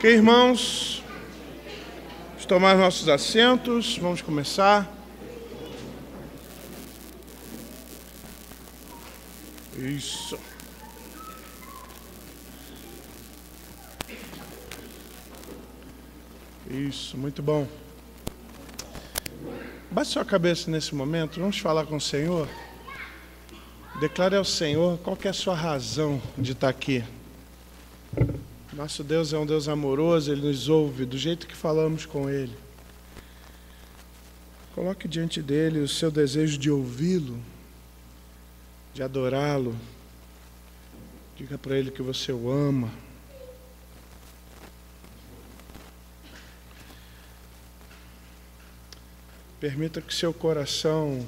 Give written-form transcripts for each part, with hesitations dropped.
Ok, irmãos? Vamos tomar nossos assentos, vamos começar. Isso. Isso, muito bom. Baixe sua cabeça nesse momento, vamos falar com o Senhor. Declare ao Senhor qual que é a sua razão de estar aqui. Nosso Deus é um Deus amoroso, Ele nos ouve do jeito que falamos com Ele. Coloque diante dEle o seu desejo de ouvi-lo, de adorá-lo. Diga para Ele que você o ama. Permita que seu coração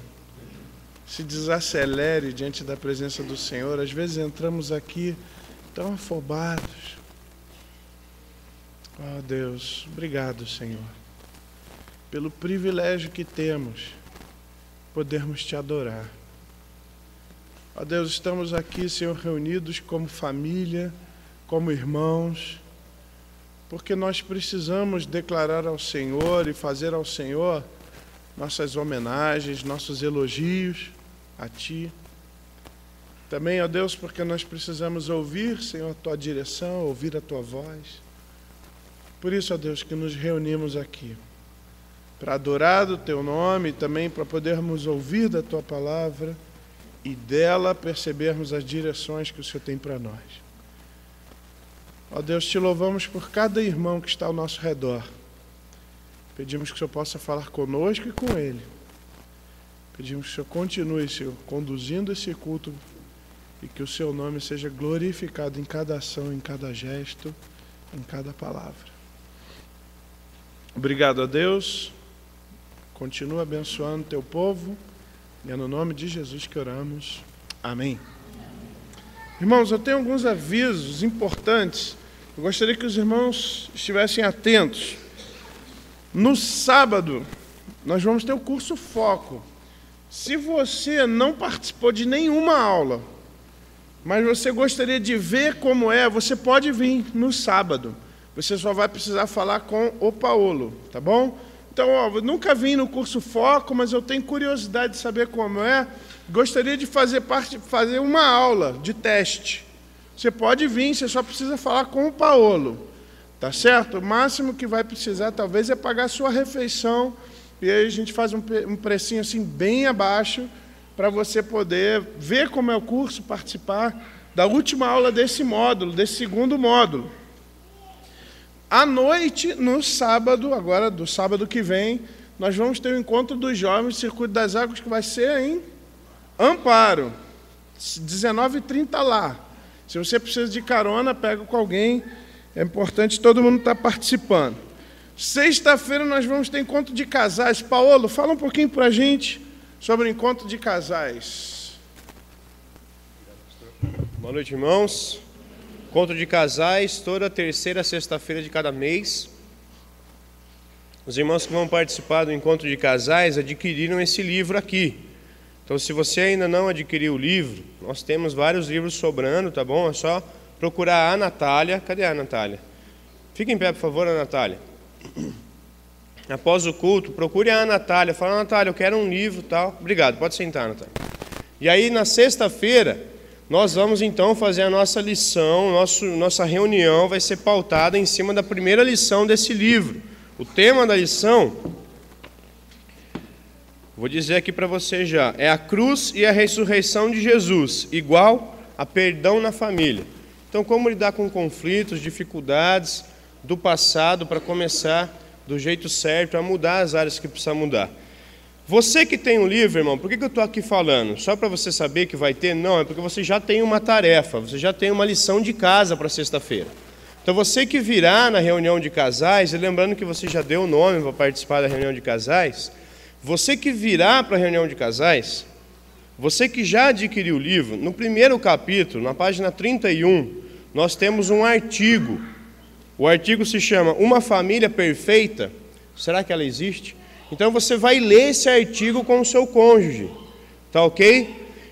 se desacelere diante da presença do Senhor. Às vezes entramos aqui tão afobados. Oh Deus, obrigado, Senhor, pelo privilégio que temos, podermos Te adorar. Ó Deus, estamos aqui, Senhor, reunidos como família, como irmãos, porque nós precisamos declarar ao Senhor e fazer ao Senhor nossas homenagens, nossos elogios a Ti. Também, ó Deus, porque nós precisamos ouvir, Senhor, a Tua direção, ouvir a Tua voz. Por isso, ó Deus, que nos reunimos aqui, para adorar do Teu nome e também para podermos ouvir da Tua palavra e dela percebermos as direções que o Senhor tem para nós. Ó Deus, Te louvamos por cada irmão que está ao nosso redor. Pedimos que o Senhor possa falar conosco e com ele. Pedimos que o Senhor continue, Senhor, conduzindo esse culto e que o Seu nome seja glorificado em cada ação, em cada gesto, em cada palavra. Obrigado a Deus. Continua abençoando Teu povo. E é no nome de Jesus que oramos. Amém. Irmãos, eu tenho alguns avisos importantes. Eu gostaria que os irmãos estivessem atentos. No sábado, nós vamos ter o curso Foco. Se você não participou de nenhuma aula, mas você gostaria de ver como é, você pode vir no sábado. Você só vai precisar falar com o Paulo, tá bom? Então, eu nunca vim no curso Foco, mas eu tenho curiosidade de saber como é. Gostaria de fazer uma aula de teste. Você pode vir, você só precisa falar com o Paulo. Tá certo? O máximo que vai precisar, talvez, é pagar a sua refeição. E aí a gente faz um precinho assim bem abaixo para você poder ver como é o curso, participar da última aula desse módulo, desse segundo módulo. À noite, no sábado, agora do sábado que vem, nós vamos ter o encontro dos jovens do Circuito das Águas, que vai ser em Amparo, 19h30 lá. Se você precisa de carona, pega com alguém. É importante todo mundo estar participando. Sexta-feira nós vamos ter encontro de casais. Paulo, fala um pouquinho para a gente sobre o encontro de casais. Boa noite, irmãos. Encontro de casais, toda terceira sexta-feira de cada mês. Os irmãos que vão participar do encontro de casais adquiriram esse livro aqui. Então, se você ainda não adquiriu o livro, nós temos vários livros sobrando, tá bom? É só procurar a Natália. Cadê a Natália? Fique em pé, por favor, a Natália. Após o culto, procure a Natália. Fala, Natália, eu quero um livro e tal. Obrigado, pode sentar, Natália. E aí, na sexta-feira, nós vamos então fazer a nossa lição, nossa reunião vai ser pautada em cima da primeira lição desse livro. O tema da lição, vou dizer aqui para você já, é a cruz e a ressurreição de Jesus, igual a perdão na família. Então, como lidar com conflitos, dificuldades do passado para começar do jeito certo a mudar as áreas que precisa mudar. Você que tem um livro, irmão, por que eu estou aqui falando? Só para você saber que vai ter? Não, é porque você já tem uma tarefa, você já tem uma lição de casa para sexta-feira. Então, você que virá na reunião de casais, e lembrando que você já deu o nome para participar da reunião de casais, você que virá para a reunião de casais, você que já adquiriu o livro, no primeiro capítulo, na página 31, nós temos um artigo. O artigo se chama Uma Família Perfeita. Será que ela existe? Então você vai ler esse artigo com o seu cônjuge. Tá ok?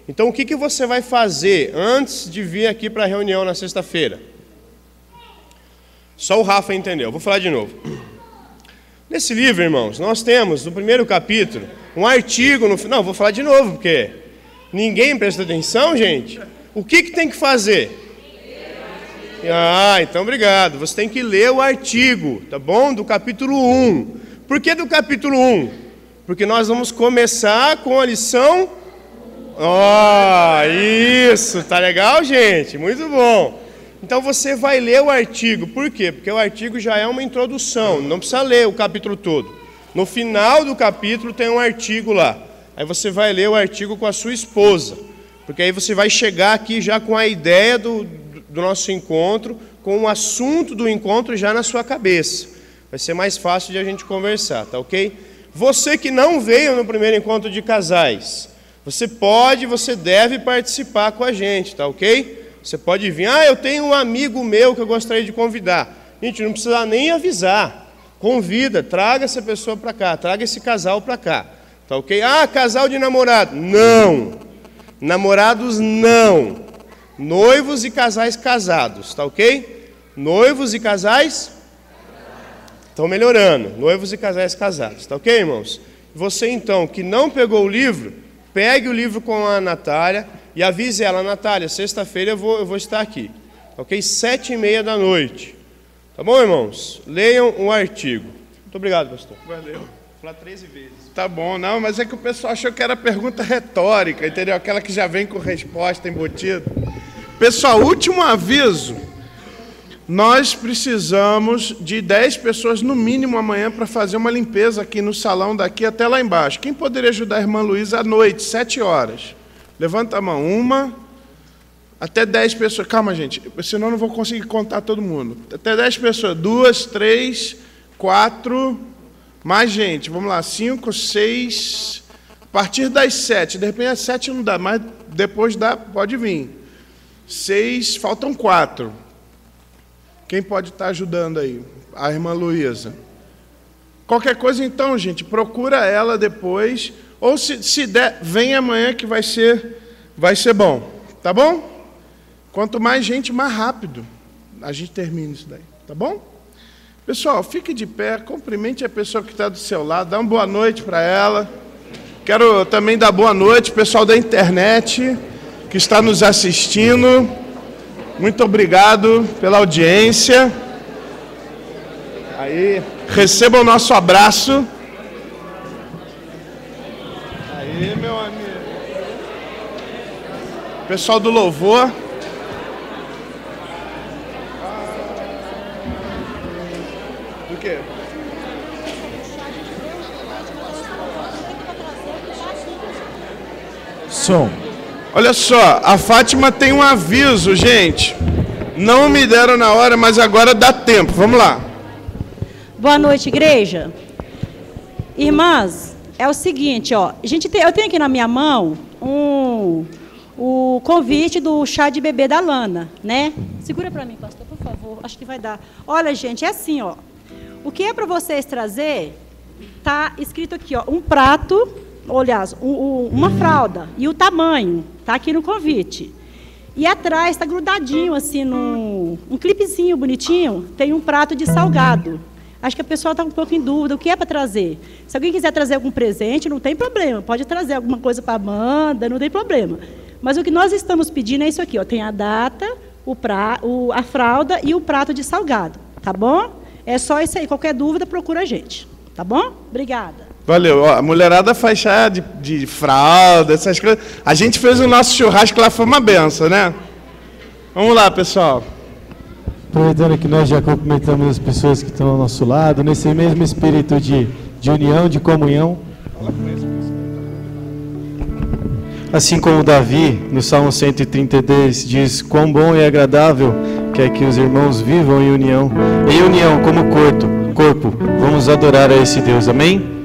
Então o que você vai fazer antes de vir aqui para a reunião na sexta-feira? Só o Rafa entendeu. Vou falar de novo. Nesse livro, irmãos, nós temos, no primeiro capítulo, um artigo no final. Não, vou falar de novo, porque ninguém presta atenção, gente. O que tem que fazer? Então obrigado. Você tem que ler o artigo, tá bom? Do capítulo 1. Por que do capítulo 1? Porque nós vamos começar com a lição... Isso, tá legal, gente? Muito bom. Então você vai ler o artigo. Por quê? Porque o artigo já é uma introdução, não precisa ler o capítulo todo. No final do capítulo tem um artigo lá. Aí você vai ler o artigo com a sua esposa. Porque aí você vai chegar aqui já com a ideia do nosso encontro, com o assunto do encontro já na sua cabeça. Vai ser mais fácil de a gente conversar, tá ok? Você que não veio no primeiro encontro de casais, você deve participar com a gente, tá ok? Você pode vir, eu tenho um amigo meu que eu gostaria de convidar. Gente, não precisa nem avisar. Convida, traga essa pessoa para cá, traga esse casal para cá, tá ok? Casal de namorado. Não. Namorados, não. Noivos e casais casados, tá ok? Noivos e casais... Estão melhorando. Noivos e casais casados, tá ok, irmãos? Você, então, que não pegou o livro, pegue o livro com a Natália e avise ela, Natália, sexta-feira eu vou estar aqui, ok? 7h30 da noite. Tá bom, irmãos? Leiam o artigo. Muito obrigado, pastor. Valeu. Vou falar 13 vezes. Tá bom, não, mas é que o pessoal achou que era pergunta retórica, entendeu? Aquela que já vem com resposta embutida. Pessoal, último aviso. Nós precisamos de 10 pessoas no mínimo amanhã para fazer uma limpeza aqui no salão daqui até lá embaixo. Quem poderia ajudar a irmã Luísa à noite, 7 horas? Levanta a mão. 1, até 10 pessoas. Calma, gente, senão eu não vou conseguir contar todo mundo. Até 10 pessoas. 2, 3, 4, mais gente. Vamos lá, 5, 6, a partir das 7. De repente às 7 não dá, mas depois dá, pode vir. 6, faltam 4. Quem pode estar ajudando aí? A irmã Luísa. Qualquer coisa, então, gente, procura ela depois. Ou, se der, vem amanhã que vai ser bom. Tá bom? Quanto mais gente, mais rápido a gente termina isso daí. Tá bom? Pessoal, fique de pé, cumprimente a pessoa que está do seu lado. Dá uma boa noite para ela. Quero também dar boa noite, pessoal da internet que está nos assistindo. Muito obrigado pela audiência. Aí, recebam o nosso abraço. Aí, meu amigo. Pessoal do louvor. Do quê? Som. Olha só, a Fátima tem um aviso, gente. Não me deram na hora, mas agora dá tempo. Vamos lá. Boa noite, igreja. Irmãs, é o seguinte, ó. Eu tenho aqui na minha mão o convite do chá de bebê da Lana, né? Segura para mim, pastor, por favor. Acho que vai dar. Olha, gente, é assim, ó. O que é para vocês trazer, tá escrito aqui, ó. Um prato, aliás, uma fralda e o tamanho. Está aqui no convite. E atrás está grudadinho, assim, um clipezinho bonitinho, tem um prato de salgado. Acho que a pessoa está um pouco em dúvida, o que é para trazer? Se alguém quiser trazer algum presente, não tem problema. Pode trazer alguma coisa para a banda, não tem problema. Mas o que nós estamos pedindo é isso aqui, ó. Tem a data, a fralda e o prato de salgado. Tá bom? É só isso aí. Qualquer dúvida, procura a gente. Tá bom? Obrigada. Valeu. Ó, a mulherada faz chá de fralda, essas coisas. A gente fez o nosso churrasco lá, foi uma benção, né? Vamos lá, pessoal. Aproveitando que nós já cumprimentamos as pessoas que estão ao nosso lado, nesse mesmo espírito de união, de comunhão. Assim como Davi, no Salmo 132, diz: quão bom e agradável que é que os irmãos vivam em união como corpo. Vamos adorar a esse Deus, amém?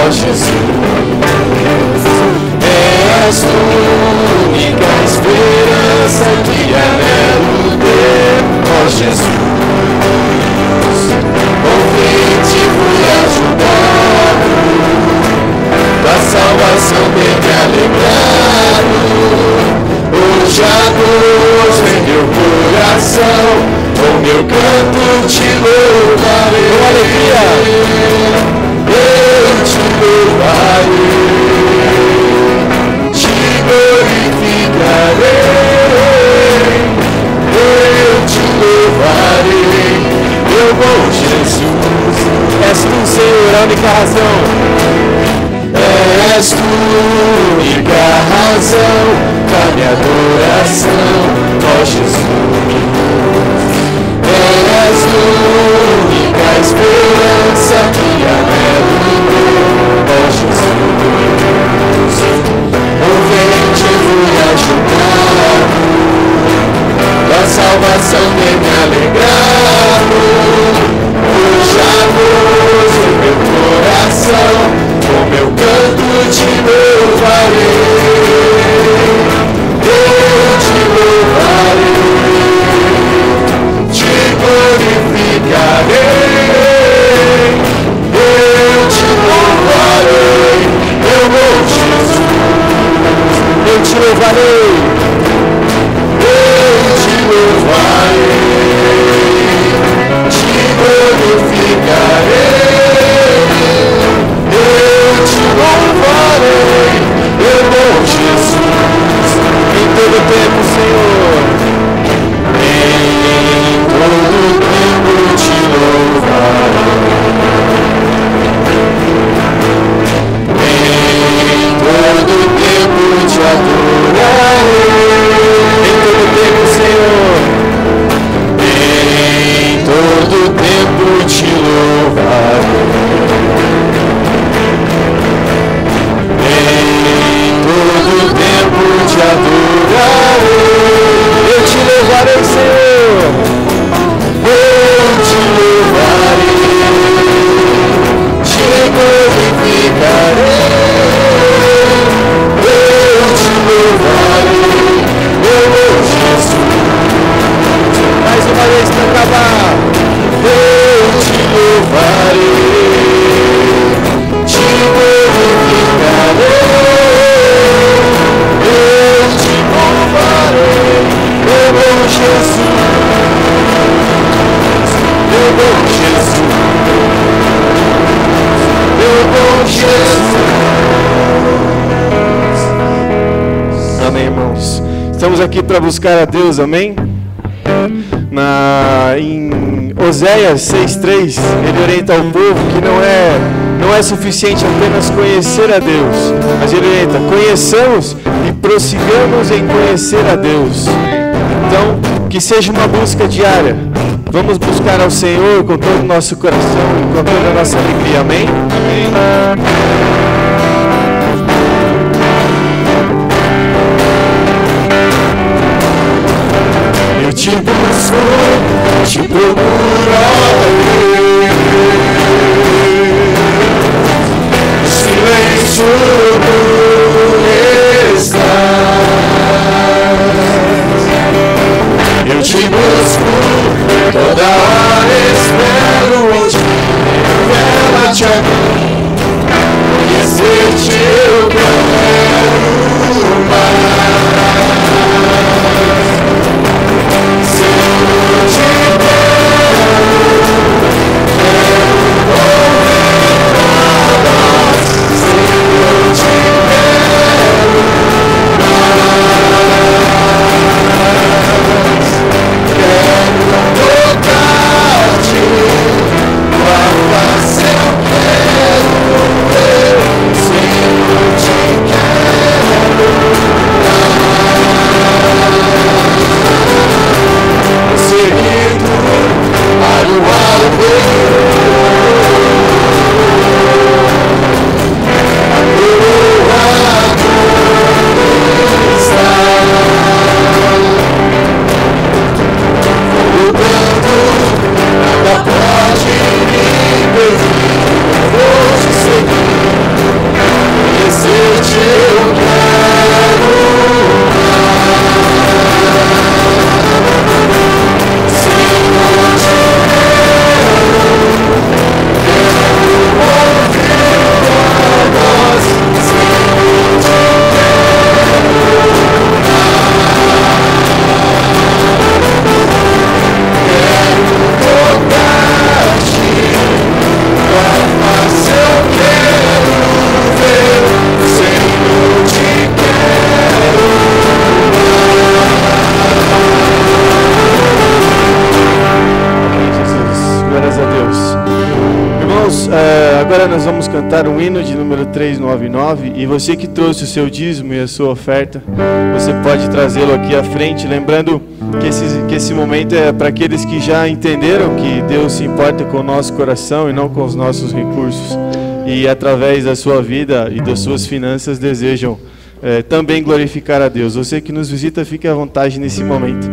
ó Jesus. És tu única esperança que anelo ter, ó Jesus. Ouvinte fui ajudado, da salvação tem me alegrado. Hoje a luz em meu coração, com meu canto te louvarei. Com alegria eu te louvarei, te glorificarei, eu te louvarei, meu bom Jesus. És tu, Senhor, a única razão. És tu, única razão da minha adoração, ó Jesus. És tu, única esperança que anelo ter, ó Jesus. Ouvinte fui ajudado, da salvação tem me alegrado. Hoje a luz em meu coração, com meu canto te louvarei, eu te louvarei, te glorificarei, eu te louvarei, meu bom Jesus, eu te louvarei, eu te louvarei, te glorificarei. Meu bom Jesus, em todo tempo, Senhor, em todo tempo te louvarei, em todo tempo te adorarei, em todo tempo, Senhor, em todo tempo te louvarei. Te adorarei, eu te louvarei, Senhor, eu te louvarei, te glorificarei, eu te louvarei, meu Jesus. Mais uma vez para acabar, eu te louvarei, te glorificarei. Meu bom Jesus, meu bom Jesus, meu bom Jesus. Amém, irmãos. Estamos aqui para buscar a Deus, amém? Em Oséias 6:3, ele orienta ao povo que não é suficiente apenas conhecer a Deus, mas ele orienta: conheçamos e prossigamos em conhecer a Deus. Então, que seja uma busca diária. Vamos buscar ao Senhor com todo o nosso coração e com toda a nossa alegria. Amém? Amém. Eu te busco, te procuro, silêncio eu te busco, toda hora espero em ti, revela-te a mim, conhecer-te eu quero mais. Se eu te quero, Irmãos, agora nós vamos cantar um hino de número 399, e você que trouxe o seu dízimo e a sua oferta, você pode trazê-lo aqui à frente, lembrando que esse momento é para aqueles que já entenderam que Deus se importa com o nosso coração e não com os nossos recursos, e através da sua vida e das suas finanças desejam também glorificar a Deus. Você que nos visita, fique à vontade nesse momento.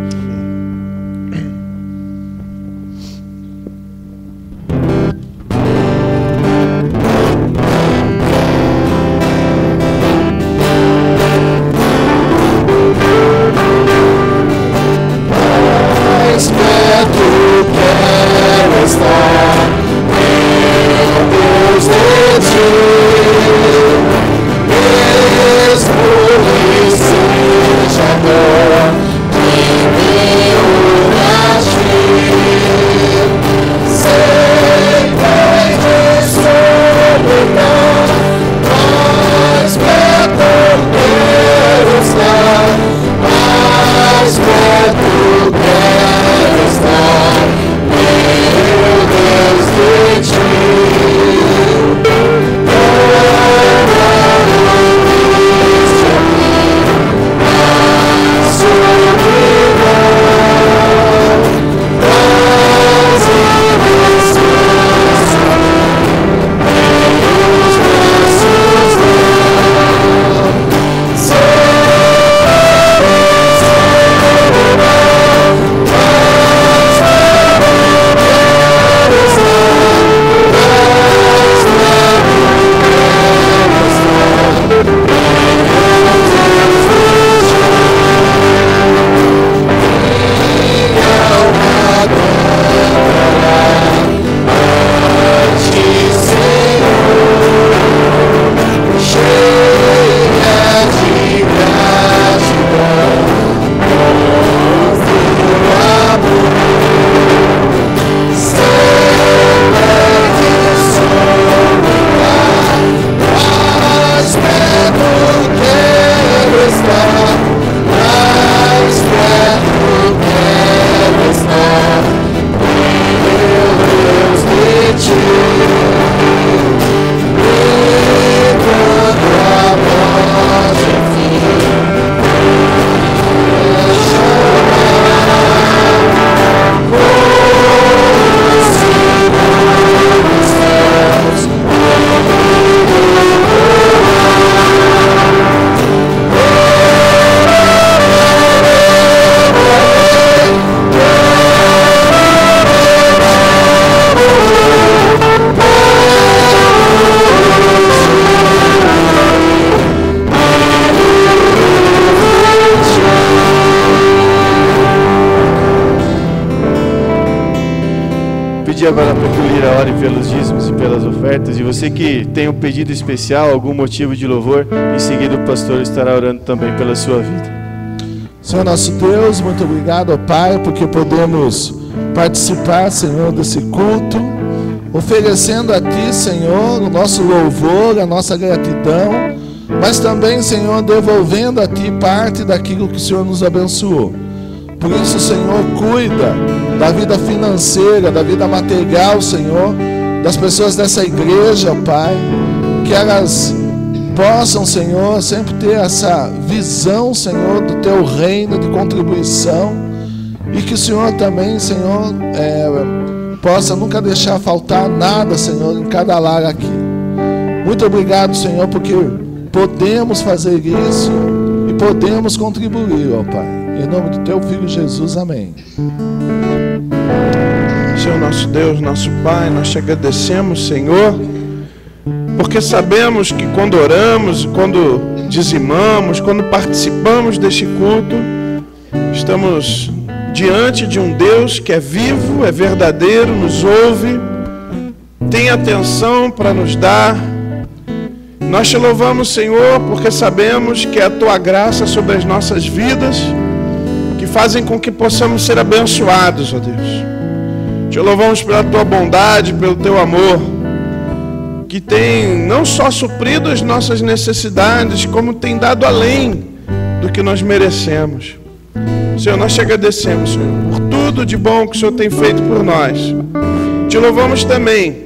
Agora para que o Lira ore pelos dízimos e pelas ofertas, e você que tem um pedido especial, algum motivo de louvor, em seguida o pastor estará orando também pela sua vida. Senhor nosso Deus, muito obrigado, ó Pai, porque podemos participar, Senhor, desse culto, oferecendo a Ti, Senhor, o nosso louvor, a nossa gratidão, mas também, Senhor, devolvendo a Ti parte daquilo que o Senhor nos abençoou. Por isso, Senhor, cuida da vida financeira, da vida material, Senhor, das pessoas dessa igreja, Pai, que elas possam, Senhor, sempre ter essa visão, Senhor, do Teu reino de contribuição, e que o Senhor também, Senhor, possa nunca deixar faltar nada, Senhor, em cada lar aqui. Muito obrigado, Senhor, porque podemos fazer isso e podemos contribuir, ó Pai. Em nome do Teu Filho Jesus, amém. Senhor nosso Deus, nosso Pai, nós te agradecemos, Senhor, porque sabemos que quando oramos, quando dizimamos, quando participamos deste culto, estamos diante de um Deus que é vivo, é verdadeiro, nos ouve, tem atenção para nos dar. Nós te louvamos, Senhor, porque sabemos que é a Tua graça sobre as nossas vidas que fazem com que possamos ser abençoados, ó Deus. Te louvamos pela Tua bondade, pelo Teu amor, que tem não só suprido as nossas necessidades, como tem dado além do que nós merecemos. Senhor, nós te agradecemos, Senhor, por tudo de bom que o Senhor tem feito por nós. Te louvamos também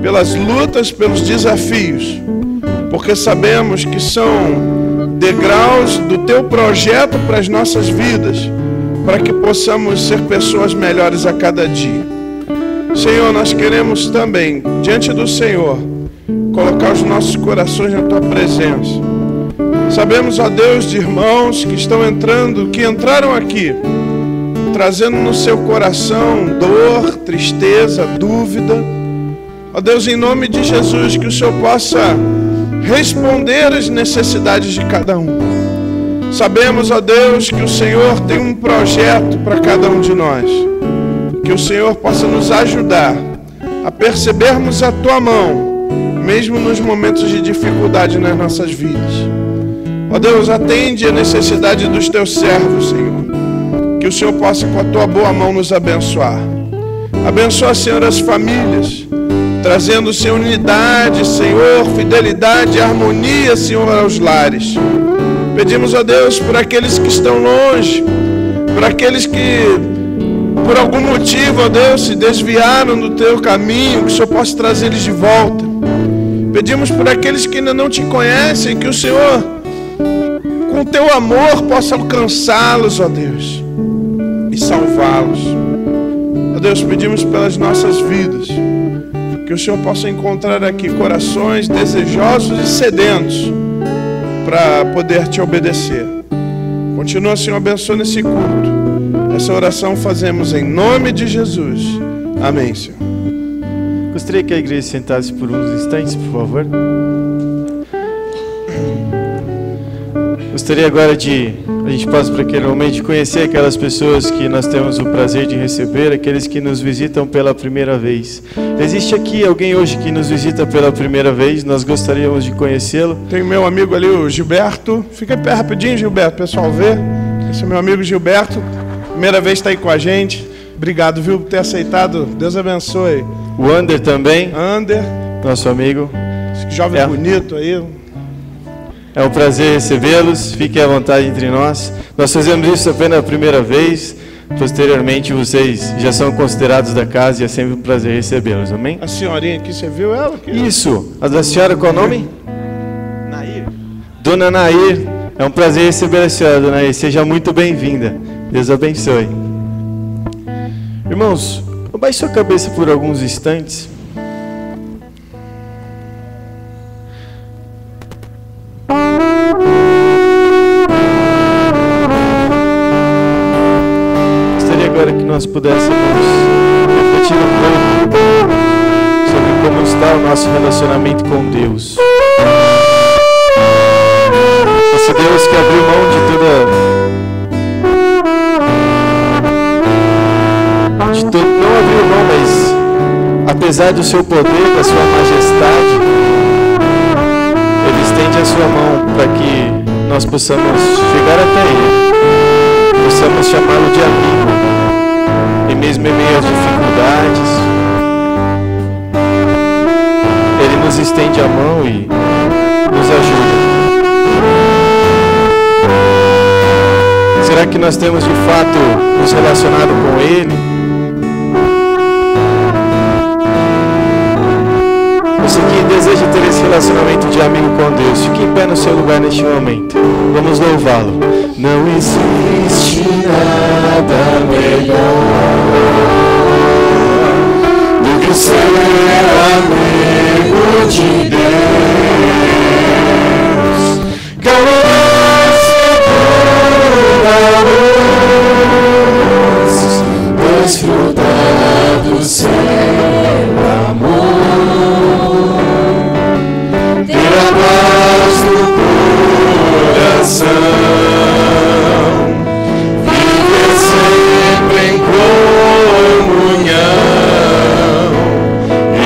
pelas lutas, pelos desafios, porque sabemos que são degraus do Teu projeto para as nossas vidas, para que possamos ser pessoas melhores a cada dia. Senhor, nós queremos também, diante do Senhor, colocar os nossos corações na Tua presença. Sabemos, ó Deus, de irmãos que estão entrando, que entraram aqui, trazendo no seu coração dor, tristeza, dúvida. Ó Deus, em nome de Jesus, que o Senhor possa responder às necessidades de cada um. Sabemos, ó Deus, que o Senhor tem um projeto para cada um de nós. Que o Senhor possa nos ajudar a percebermos a Tua mão, mesmo nos momentos de dificuldade nas nossas vidas. Ó Deus, atende a necessidade dos Teus servos, Senhor. Que o Senhor possa, com a Tua boa mão, nos abençoar. Abençoa, Senhor, as famílias, trazendo, Senhor, unidade, Senhor, fidelidade e harmonia, Senhor, aos lares. Pedimos, ó Deus, por aqueles que estão longe, por aqueles que, por algum motivo, ó Deus, se desviaram do Teu caminho, que o Senhor possa trazer eles de volta. Pedimos por aqueles que ainda não Te conhecem, que o Senhor, com o Teu amor, possa alcançá-los, ó Deus, e salvá-los. Ó Deus, pedimos pelas nossas vidas, que o Senhor possa encontrar aqui corações desejosos e sedentos para poder Te obedecer. Continua, Senhor, abençoando esse culto. Essa oração fazemos em nome de Jesus. Amém, Senhor. Gostaria que a igreja sentasse por uns instantes, por favor. Gostaria agora de a gente passa por aquele momento de conhecer aquelas pessoas que nós temos o prazer de receber, aqueles que nos visitam pela primeira vez. Existe aqui alguém hoje que nos visita pela primeira vez? Nós gostaríamos de conhecê-lo. Tem meu amigo ali, o Gilberto. Fica aí rapidinho, Gilberto, pessoal ver. Esse é meu amigo Gilberto. Primeira vez está aí com a gente. Obrigado, viu, por ter aceitado. Deus abençoe. O Ander também. Ander. Nosso amigo. Esse jovem bonito aí. É um prazer recebê-los, fiquem à vontade entre nós. Nós fazemos isso apenas a primeira vez, posteriormente vocês já são considerados da casa e é sempre um prazer recebê-los, amém? A senhorinha aqui, você viu ela? Aqui? Isso, a da senhora, qual é o nome? Nair. Dona Nair, é um prazer receber a senhora, Dona Nair, seja muito bem-vinda, Deus abençoe. Irmãos, abaixe sua cabeça por alguns instantes. Agora que nós pudéssemos refletir um pouco sobre como está o nosso relacionamento com Deus. Esse Deus que abriu mão de não abriu mão, mas apesar do seu poder, da sua majestade, Ele estende a sua mão para que nós possamos chegar até Ele, possamos chamá-lo de amigo. E mesmo em meio às dificuldades, Ele nos estende a mão e nos ajuda. Será que nós temos de fato nos relacionado com Ele? Você que deseja ter esse relacionamento de amigo com Deus, fique em pé no seu lugar neste momento. Vamos louvá-lo. Não existe nada melhor do que ser amigo de Deus. Calor-se toda luz, desfrutar do seu amor, ter a paz no coração. Sempre em comunhão e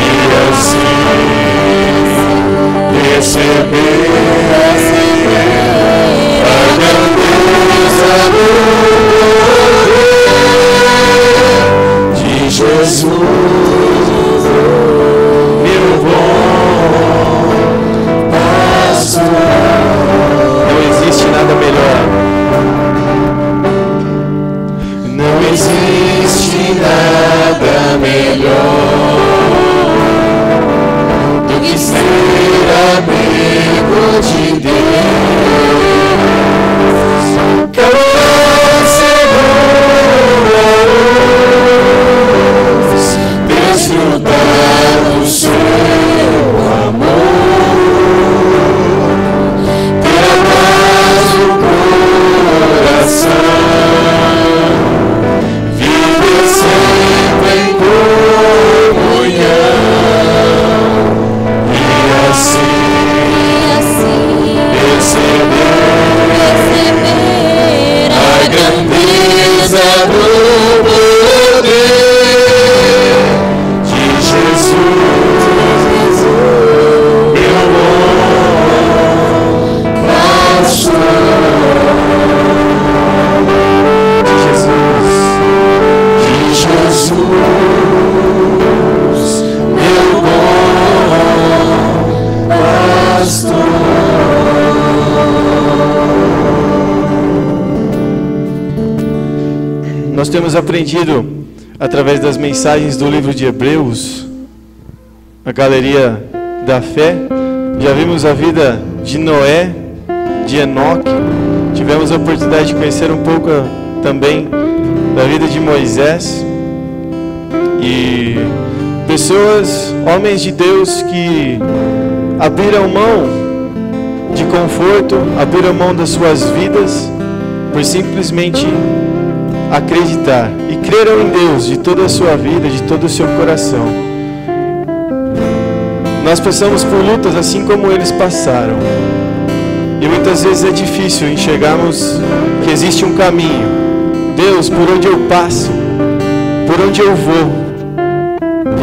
Nós temos aprendido, através das mensagens do livro de Hebreus, a galeria da fé, já vimos a vida de Noé, de Enoque, tivemos a oportunidade de conhecer um pouco também da vida de Moisés, e pessoas, homens de Deus que abriram mão de conforto, abriram mão das suas vidas por simplesmente acreditar e creram em Deus de toda a sua vida, de todo o seu coração. Nós passamos por lutas assim como eles passaram, e muitas vezes é difícil enxergarmos que existe um caminho. Deus, por onde eu passo, por onde eu vou?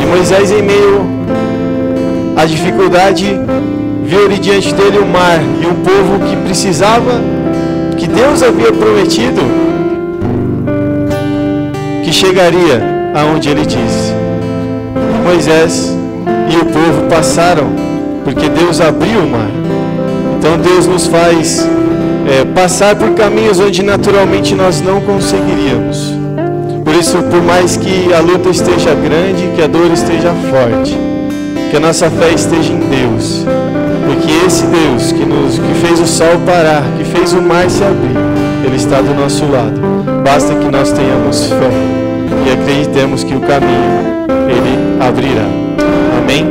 E Moisés, em meio à dificuldade, viu ali diante dele o mar e um povo que precisava, que Deus havia prometido que chegaria aonde ele disse. Moisés e o povo passaram porque Deus abriu o mar. Então Deus nos faz passar por caminhos onde naturalmente nós não conseguiríamos. Por isso, por mais que a luta esteja grande, que a dor esteja forte, que a nossa fé esteja em Deus, porque esse Deus que fez o sol parar, que fez o mar se abrir, Ele está do nosso lado. Basta que nós tenhamos fé e acreditemos que o caminho Ele abrirá. Amém?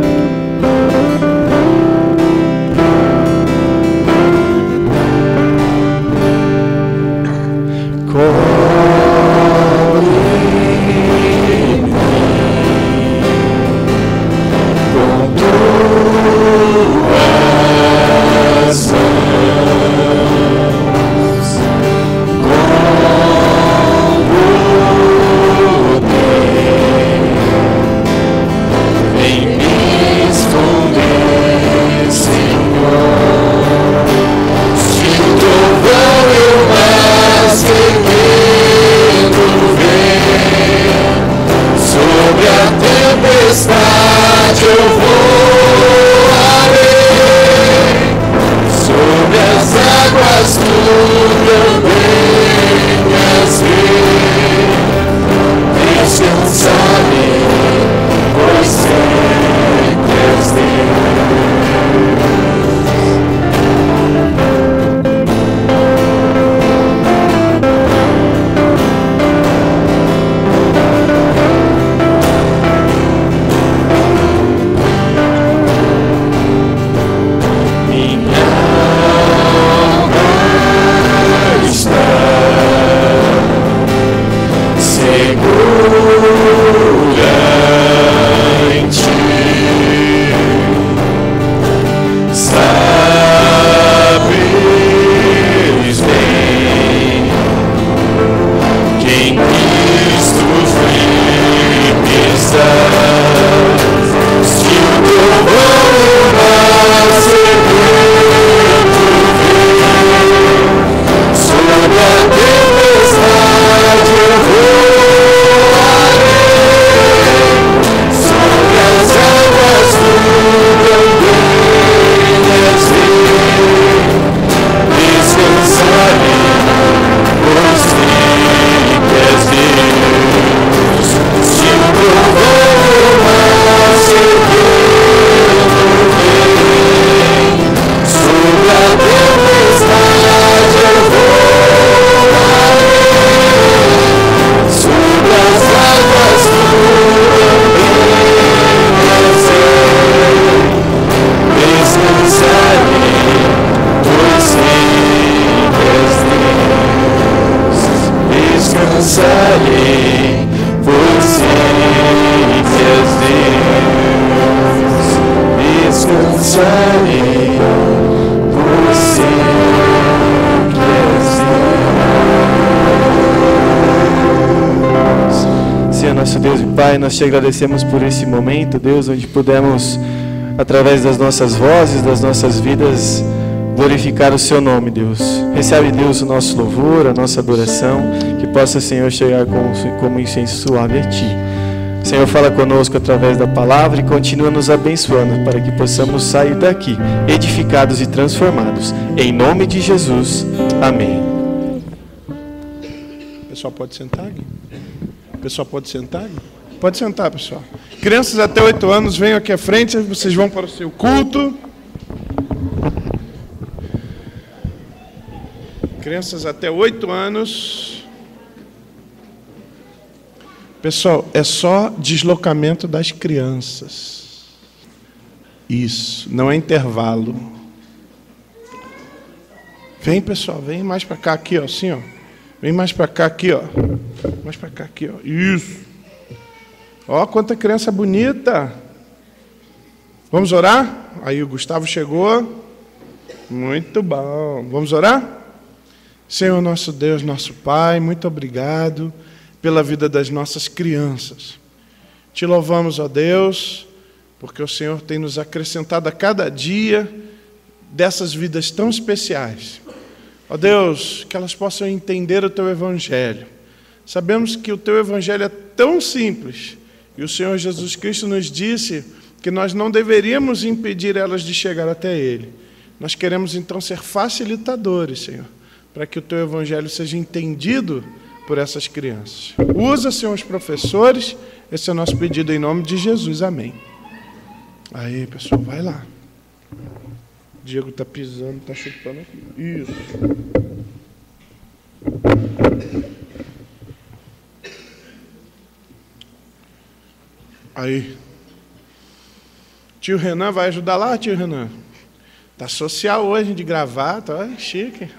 Pai, nós te agradecemos por esse momento, Deus, onde pudemos, através das nossas vozes, das nossas vidas, glorificar o Seu nome, Deus. Recebe, Deus, o nosso louvor, a nossa adoração, que possa, Senhor, chegar como incenso suave a Ti. Senhor, fala conosco através da palavra e continua nos abençoando para que possamos sair daqui edificados e transformados. Em nome de Jesus. Amém. pessoal pode sentar, Gui? O pessoal pode sentar, Gui? Pode sentar, pessoal. Crianças até 8 anos, venham aqui à frente, vocês vão para o seu culto. Crianças até 8 anos. Pessoal, é só deslocamento das crianças. Isso, não é intervalo. Vem, pessoal, vem mais para cá, aqui, ó, assim, ó. Vem mais para cá, aqui, ó. Mais para cá, aqui, ó. Isso. Ó, quanta criança bonita. Vamos orar? Aí o Gustavo chegou. Muito bom. Vamos orar? Senhor, nosso Deus, nosso Pai, muito obrigado pela vida das nossas crianças. Te louvamos, ó Deus, porque o Senhor tem nos acrescentado a cada dia dessas vidas tão especiais. Ó Deus, que elas possam entender o Teu Evangelho. Sabemos que o Teu Evangelho é tão simples, e o Senhor Jesus Cristo nos disse que nós não deveríamos impedir elas de chegar até Ele. Nós queremos então ser facilitadores, Senhor, para que o Teu Evangelho seja entendido por essas crianças. Usa, Senhor, os professores. Esse é o nosso pedido em nome de Jesus. Amém. Aí, pessoal, vai lá. O Diego está pisando, está chutando aqui. Isso. Aí. Tio Renan vai ajudar lá, tio Renan? Está social hoje, de gravata, olha, chique.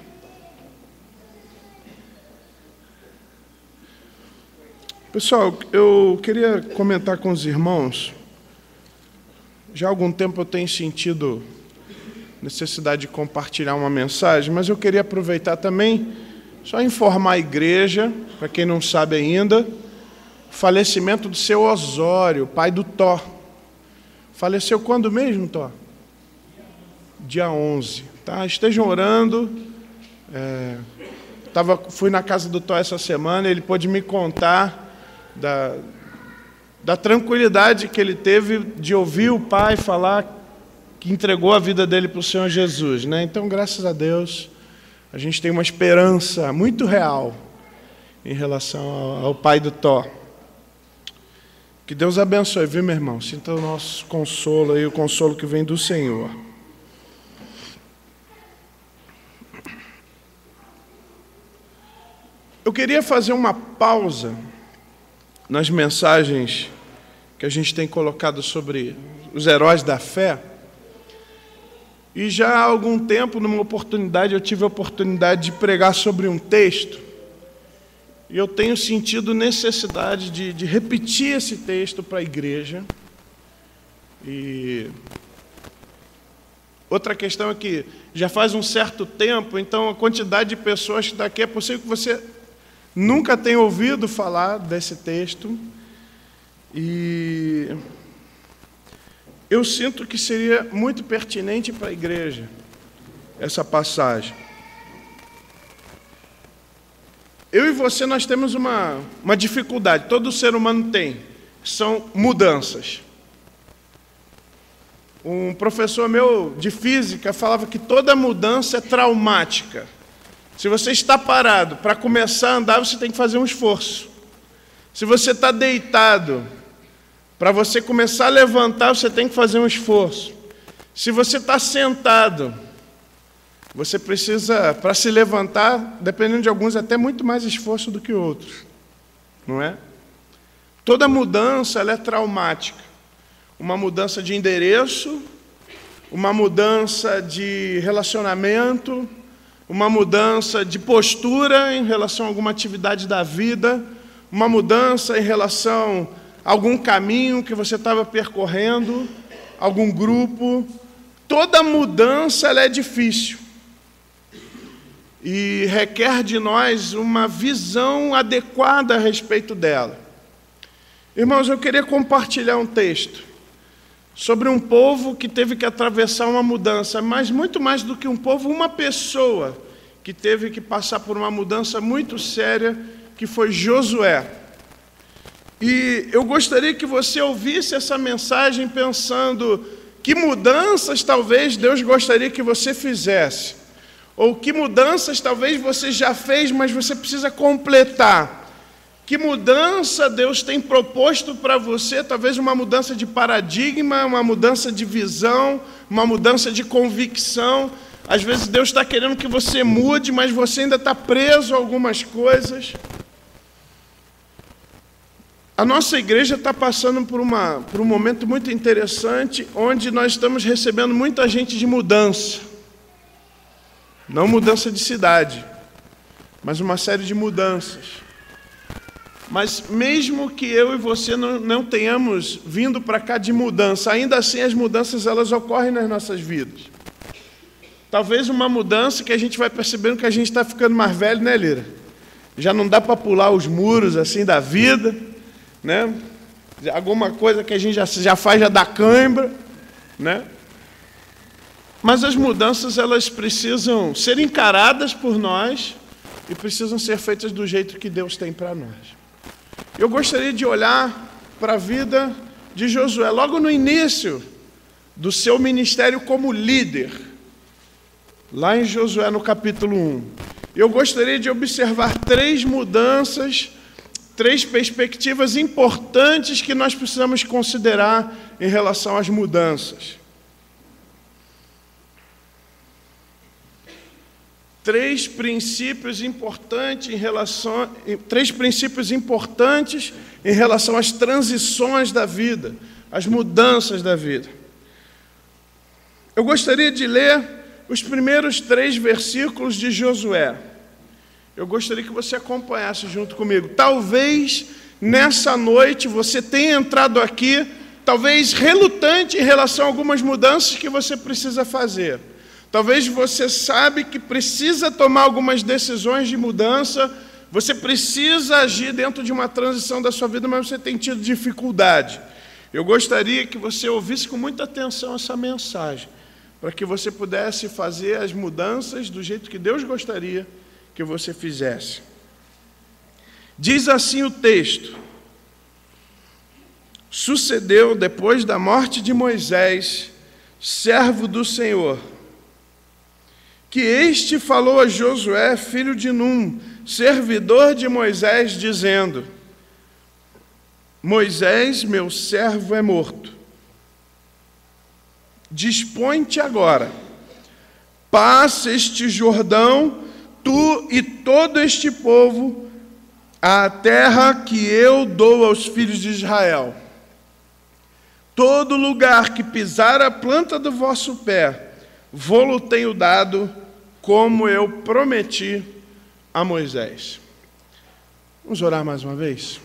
Pessoal, eu queria comentar com os irmãos. Já há algum tempo eu tenho sentido necessidade de compartilhar uma mensagem, mas eu queria aproveitar também, só informar a igreja, para quem não sabe ainda, o falecimento do seu Osório, pai do Tó. Faleceu quando mesmo, Tó? Dia 11. Tá? Estejam orando. Fui na casa do Tó essa semana, ele pôde me contar da tranquilidade que ele teve de ouvir o pai falar que entregou a vida dele para o Senhor Jesus, né? Então, graças a Deus, a gente tem uma esperança muito real em relação ao pai do Tó. Que Deus abençoe, viu, meu irmão? Sinta o nosso consolo aí, o consolo que vem do Senhor. Eu queria fazer uma pausa nas mensagens que a gente tem colocado sobre os heróis da fé. E já há algum tempo, numa oportunidade, eu tive a oportunidade de pregar sobre um texto. E eu tenho sentido necessidade de repetir esse texto para a igreja. E outra questão é que já faz um certo tempo, então a quantidade de pessoas que daqui é possível que você nunca tenha ouvido falar desse texto. E eu sinto que seria muito pertinente para a igreja essa passagem. Eu e você, nós temos uma dificuldade, todo ser humano tem, são mudanças. Um professor meu de física falava que toda mudança é traumática. Se você está parado para começar a andar, você tem que fazer um esforço. Se você está deitado, para você começar a levantar, você tem que fazer um esforço. Se você está sentado, você precisa, para se levantar, dependendo de alguns, até muito mais esforço do que outros. Não é? Toda mudança ela é traumática. Uma mudança de endereço, uma mudança de relacionamento, uma mudança de postura em relação a alguma atividade da vida, uma mudança em relação a algum caminho que você estava percorrendo, algum grupo. Toda mudança ela é difícil e requer de nós uma visão adequada a respeito dela. Irmãos, eu queria compartilhar um texto sobre um povo que teve que atravessar uma mudança, mas muito mais do que um povo, uma pessoa que teve que passar por uma mudança muito séria, que foi Josué. E eu gostaria que você ouvisse essa mensagem pensando que mudanças talvez Deus gostaria que você fizesse, Ou que mudanças talvez você já fez, mas você precisa completar? Que mudança Deus tem proposto para você? Talvez uma mudança de paradigma, uma mudança de visão, uma mudança de convicção. Às vezes Deus está querendo que você mude, mas você ainda está preso a algumas coisas. A nossa igreja está passando por um momento muito interessante, onde nós estamos recebendo muita gente de mudança. Não mudança de cidade, mas uma série de mudanças. Mas mesmo que eu e você não tenhamos vindo para cá de mudança, ainda assim as mudanças elas ocorrem nas nossas vidas. Talvez uma mudança que a gente vai percebendo que a gente está ficando mais velho, né, Lira? Já não dá para pular os muros assim da vida, né? Alguma coisa que a gente já faz já dá cãibra, né? Mas as mudanças elas precisam ser encaradas por nós e precisam ser feitas do jeito que Deus tem para nós. Eu gostaria de olhar para a vida de Josué, logo no início do seu ministério como líder, lá em Josué no capítulo 1. Eu gostaria de observar 3 mudanças, 3 perspectivas importantes que nós precisamos considerar em relação às mudanças. 3 princípios importantes em relação às transições da vida, às mudanças da vida. Eu gostaria de ler os primeiros 3 versículos de Josué. Eu gostaria que você acompanhasse junto comigo. Talvez nessa noite você tenha entrado aqui, talvez relutante em relação a algumas mudanças que você precisa fazer. Talvez você sabe que precisa tomar algumas decisões de mudança, você precisa agir dentro de uma transição da sua vida, mas você tem tido dificuldade. Eu gostaria que você ouvisse com muita atenção essa mensagem, para que você pudesse fazer as mudanças do jeito que Deus gostaria que você fizesse. Diz assim o texto: sucedeu depois da morte de Moisés, servo do Senhor, que este falou a Josué, filho de Num, servidor de Moisés, dizendo: Moisés, meu servo, é morto. Dispõe-te agora, passa este Jordão, tu e todo este povo, à terra que eu dou aos filhos de Israel. Todo lugar que pisar a planta do vosso pé, vô-lo tenho dado, como eu prometi a Moisés. Vamos orar mais uma vez?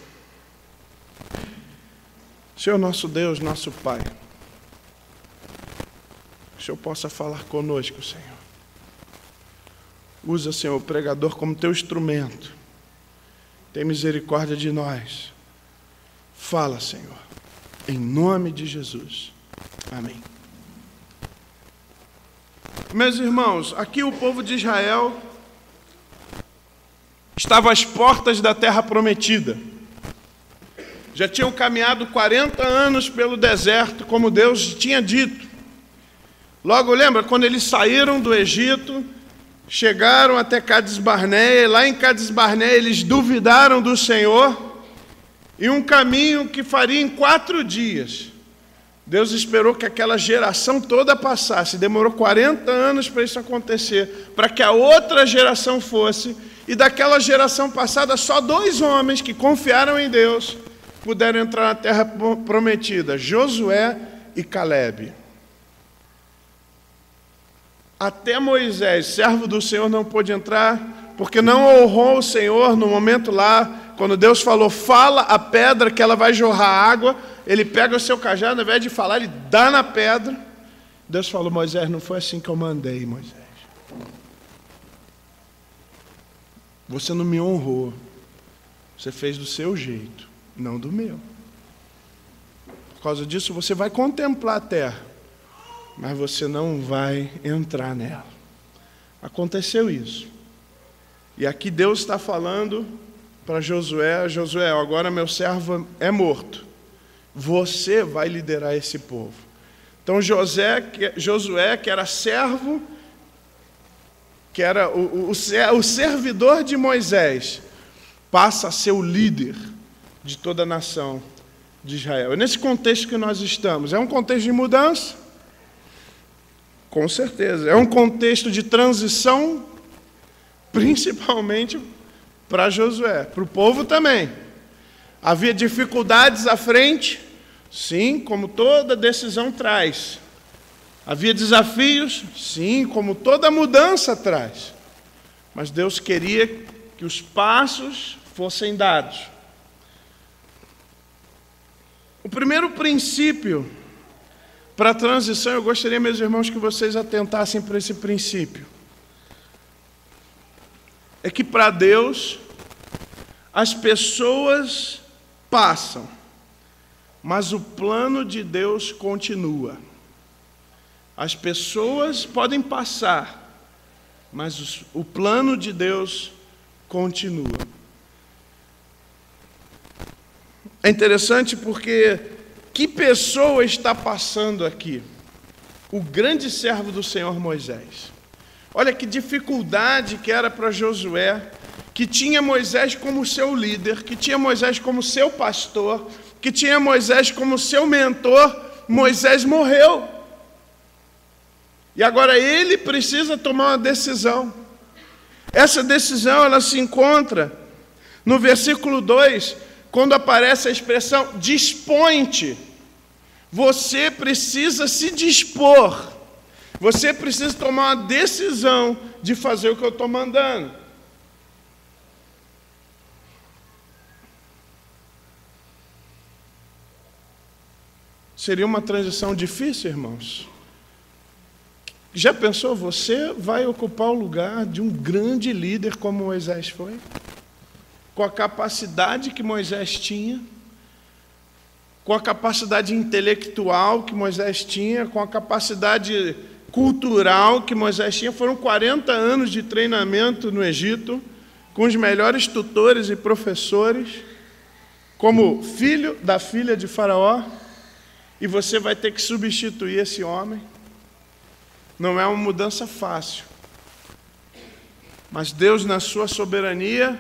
Senhor nosso Deus, nosso Pai, que o Senhor possa falar conosco, Senhor. Usa, Senhor, o pregador como teu instrumento. Tem misericórdia de nós. Fala, Senhor, em nome de Jesus. Amém. Meus irmãos, aqui o povo de Israel estava às portas da terra prometida. Já tinham caminhado 40 anos pelo deserto, como Deus tinha dito. Logo, lembra, quando eles saíram do Egito, chegaram até Cades Barneia, lá em Cades Barneia eles duvidaram do Senhor, e um caminho que faria em 4 dias. Deus esperou que aquela geração toda passasse, demorou 40 anos para isso acontecer, para que a outra geração fosse, e daquela geração passada, só 2 homens que confiaram em Deus puderam entrar na terra prometida, Josué e Calebe. Até Moisés, servo do Senhor, não pôde entrar, porque não honrou o Senhor no momento lá, quando Deus falou, fala a pedra que ela vai jorrar água. Ele pega o seu cajado, ao invés de falar, ele dá na pedra. Deus falou, Moisés, não foi assim que eu mandei, Moisés. Você não me honrou. Você fez do seu jeito, não do meu. Por causa disso, você vai contemplar a terra, mas você não vai entrar nela. Aconteceu isso. E aqui Deus está falando para Josué, Josué, agora meu servo é morto. Você vai liderar esse povo. Então Josué, que era servo, que era o servidor de Moisés, passa a ser o líder de toda a nação de Israel. É nesse contexto que nós estamos. É um contexto de mudança? Com certeza. É um contexto de transição, principalmente para Josué, para o povo também. Havia dificuldades à frente, sim, como toda decisão traz. Havia desafios, sim, como toda mudança traz. Mas Deus queria que os passos fossem dados. O primeiro princípio para a transição, eu gostaria, meus irmãos, que vocês atentassem para esse princípio. É que para Deus, as pessoas passam, mas o plano de Deus continua. As pessoas podem passar, mas o plano de Deus continua. É interessante porque que pessoa está passando aqui? O grande servo do Senhor Moisés. Olha que dificuldade que era para Josué, que tinha Moisés como seu líder, que tinha Moisés como seu pastor, que tinha Moisés como seu mentor. Moisés morreu. E agora ele precisa tomar uma decisão. Essa decisão, ela se encontra no versículo 2, quando aparece a expressão dispõe-te. Você precisa se dispor. Você precisa tomar uma decisão de fazer o que eu estou mandando. Seria uma transição difícil, irmãos? Já pensou, você vai ocupar o lugar de um grande líder como Moisés foi? Com a capacidade que Moisés tinha, com a capacidade intelectual que Moisés tinha, com a capacidade cultural que Moisés tinha. Foram 40 anos de treinamento no Egito, com os melhores tutores e professores, como filho da filha de Faraó, e você vai ter que substituir esse homem. Não é uma mudança fácil, mas Deus, na sua soberania,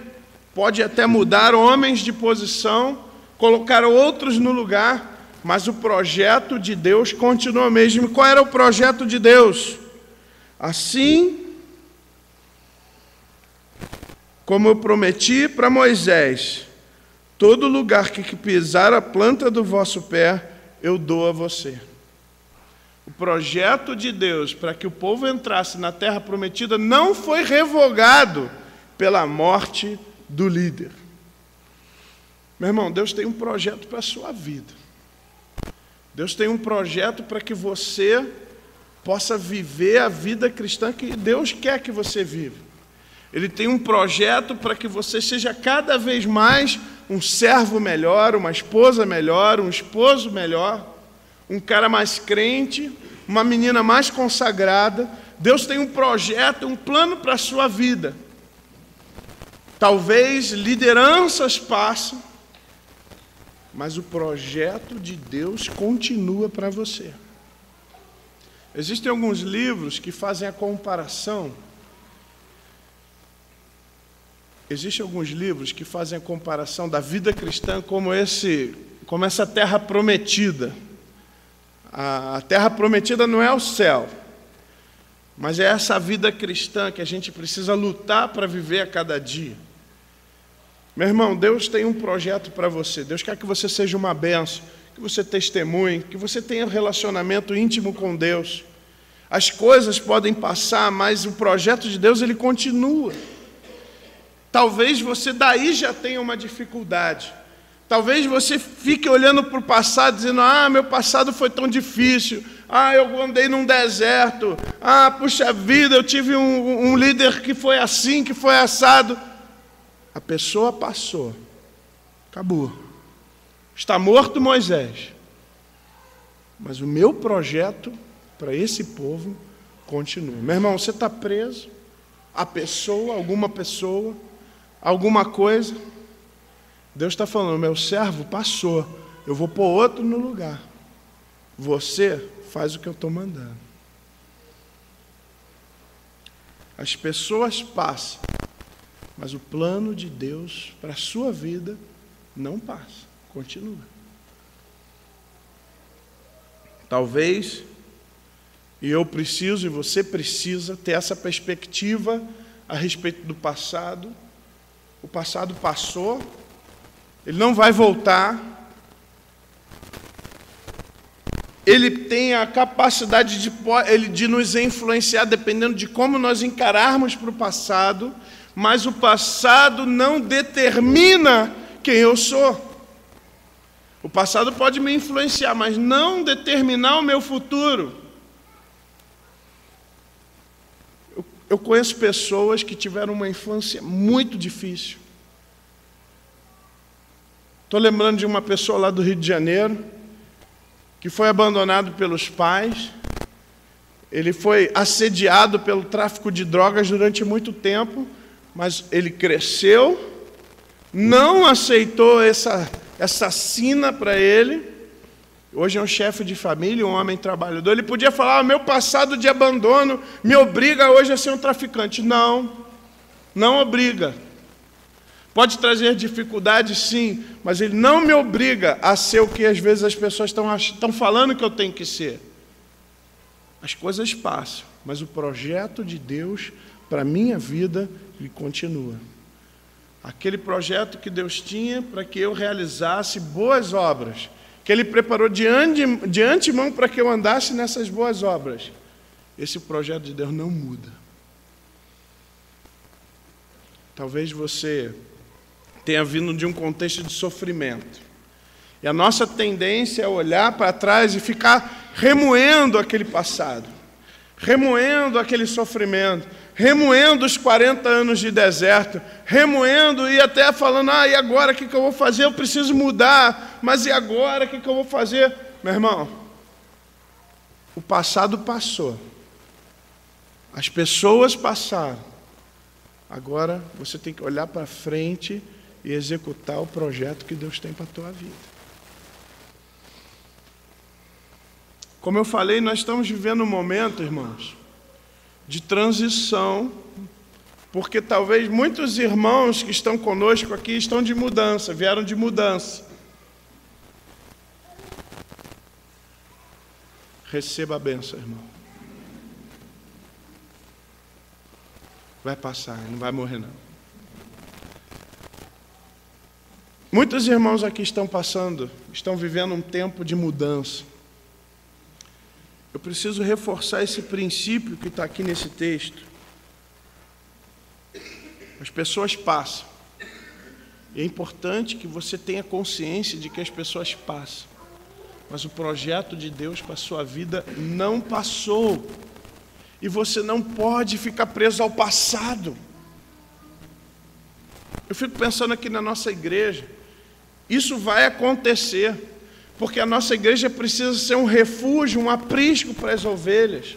pode até mudar homens de posição, colocar outros no lugar, mas o projeto de Deus continua mesmo. Qual era o projeto de Deus? Assim como eu prometi para Moisés, todo lugar que pisar a planta do vosso pé, eu dou a você. O projeto de Deus para que o povo entrasse na terra prometida não foi revogado pela morte do líder. Meu irmão, Deus tem um projeto para a sua vida. Deus tem um projeto para que você possa viver a vida cristã que Deus quer que você viva. Ele tem um projeto para que você seja cada vez mais um servo melhor, uma esposa melhor, um esposo melhor, um cara mais crente, uma menina mais consagrada. Deus tem um projeto, um plano para a sua vida. Talvez lideranças passem, mas o projeto de Deus continua para você. Existem alguns livros que fazem a comparação. Existem alguns livros que fazem a comparação da vida cristã como essa terra prometida. A terra prometida não é o céu, mas é essa vida cristã que a gente precisa lutar para viver a cada dia. Meu irmão, Deus tem um projeto para você. Deus quer que você seja uma bênção, que você testemunhe, que você tenha um relacionamento íntimo com Deus. As coisas podem passar, mas o projeto de Deus, ele continua. Talvez você daí já tenha uma dificuldade. Talvez você fique olhando para o passado, dizendo, meu passado foi tão difícil, eu andei num deserto, puxa vida, eu tive um líder que foi assim, que foi assado. A pessoa passou, acabou. Está morto Moisés. Mas o meu projeto para esse povo continua. Meu irmão, você está preso a pessoa, alguma coisa. Deus está falando, meu servo passou, eu vou pôr outro no lugar. Você faz o que eu estou mandando. As pessoas passam, mas o plano de Deus para a sua vida não passa, continua. Talvez, e eu preciso, e você precisa, ter essa perspectiva a respeito do passado. O passado passou, ele não vai voltar. Ele tem a capacidade de nos influenciar dependendo de como nós encararmos para o passado, mas o passado não determina quem eu sou. O passado pode me influenciar, mas não determinar o meu futuro. Eu conheço pessoas que tiveram uma infância muito difícil. Estou lembrando de uma pessoa lá do Rio de Janeiro, que foi abandonado pelos pais. Ele foi assediado pelo tráfico de drogas durante muito tempo, mas ele cresceu, não aceitou essa sina para ele. Hoje é um chefe de família, um homem trabalhador. Ele podia falar: meu passado de abandono me obriga hoje a ser um traficante. Não, não obriga. Pode trazer dificuldades, sim, mas ele não me obriga a ser o que às vezes as pessoas estão falando que eu tenho que ser. As coisas passam, mas o projeto de Deus para a minha vida, ele continua. Aquele projeto que Deus tinha para que eu realizasse boas obras, que Ele preparou de antemão para que eu andasse nessas boas obras, esse projeto de Deus não muda. Talvez você tenha vindo de um contexto de sofrimento. E a nossa tendência é olhar para trás e ficar remoendo aquele passado, remoendo aquele sofrimento, remoendo os 40 anos de deserto, remoendo e até falando: e agora o que eu vou fazer? Eu preciso mudar, mas e agora o que eu vou fazer? Meu irmão, o passado passou, as pessoas passaram, agora você tem que olhar para frente e executar o projeto que Deus tem para a tua vida. Como eu falei, nós estamos vivendo um momento, irmãos, de transição, porque talvez muitos irmãos que estão conosco aqui estão de mudança, vieram de mudança. Receba a bênção, irmão. Vai passar, não vai morrer não. Muitos irmãos aqui estão vivendo um tempo de mudança. Eu preciso reforçar esse princípio que está aqui nesse texto. As pessoas passam. E é importante que você tenha consciência de que as pessoas passam. Mas o projeto de Deus para a sua vida não passou. E você não pode ficar preso ao passado. Eu fico pensando aqui na nossa igreja. Isso vai acontecer, porque a nossa igreja precisa ser um refúgio, um aprisco para as ovelhas.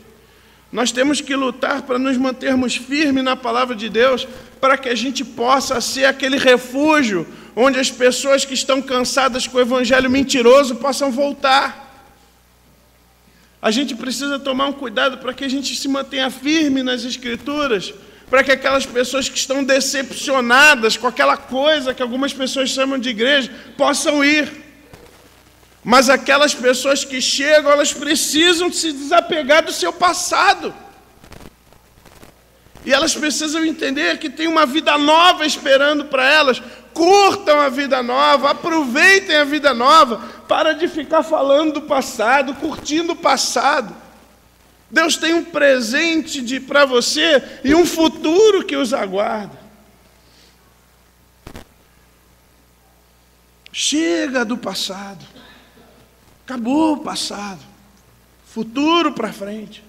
Nós temos que lutar para nos mantermos firmes na palavra de Deus, para que a gente possa ser aquele refúgio, onde as pessoas que estão cansadas com o evangelho mentiroso possam voltar. A gente precisa tomar um cuidado para que a gente se mantenha firme nas Escrituras, para que aquelas pessoas que estão decepcionadas com aquela coisa que algumas pessoas chamam de igreja, possam ir. Mas aquelas pessoas que chegam, elas precisam se desapegar do seu passado. E elas precisam entender que tem uma vida nova esperando para elas. Curtam a vida nova, aproveitem a vida nova, para de ficar falando do passado, curtindo o passado. Deus tem um presente para você e um futuro que os aguarda. Chega do passado. Acabou o passado. Futuro para frente.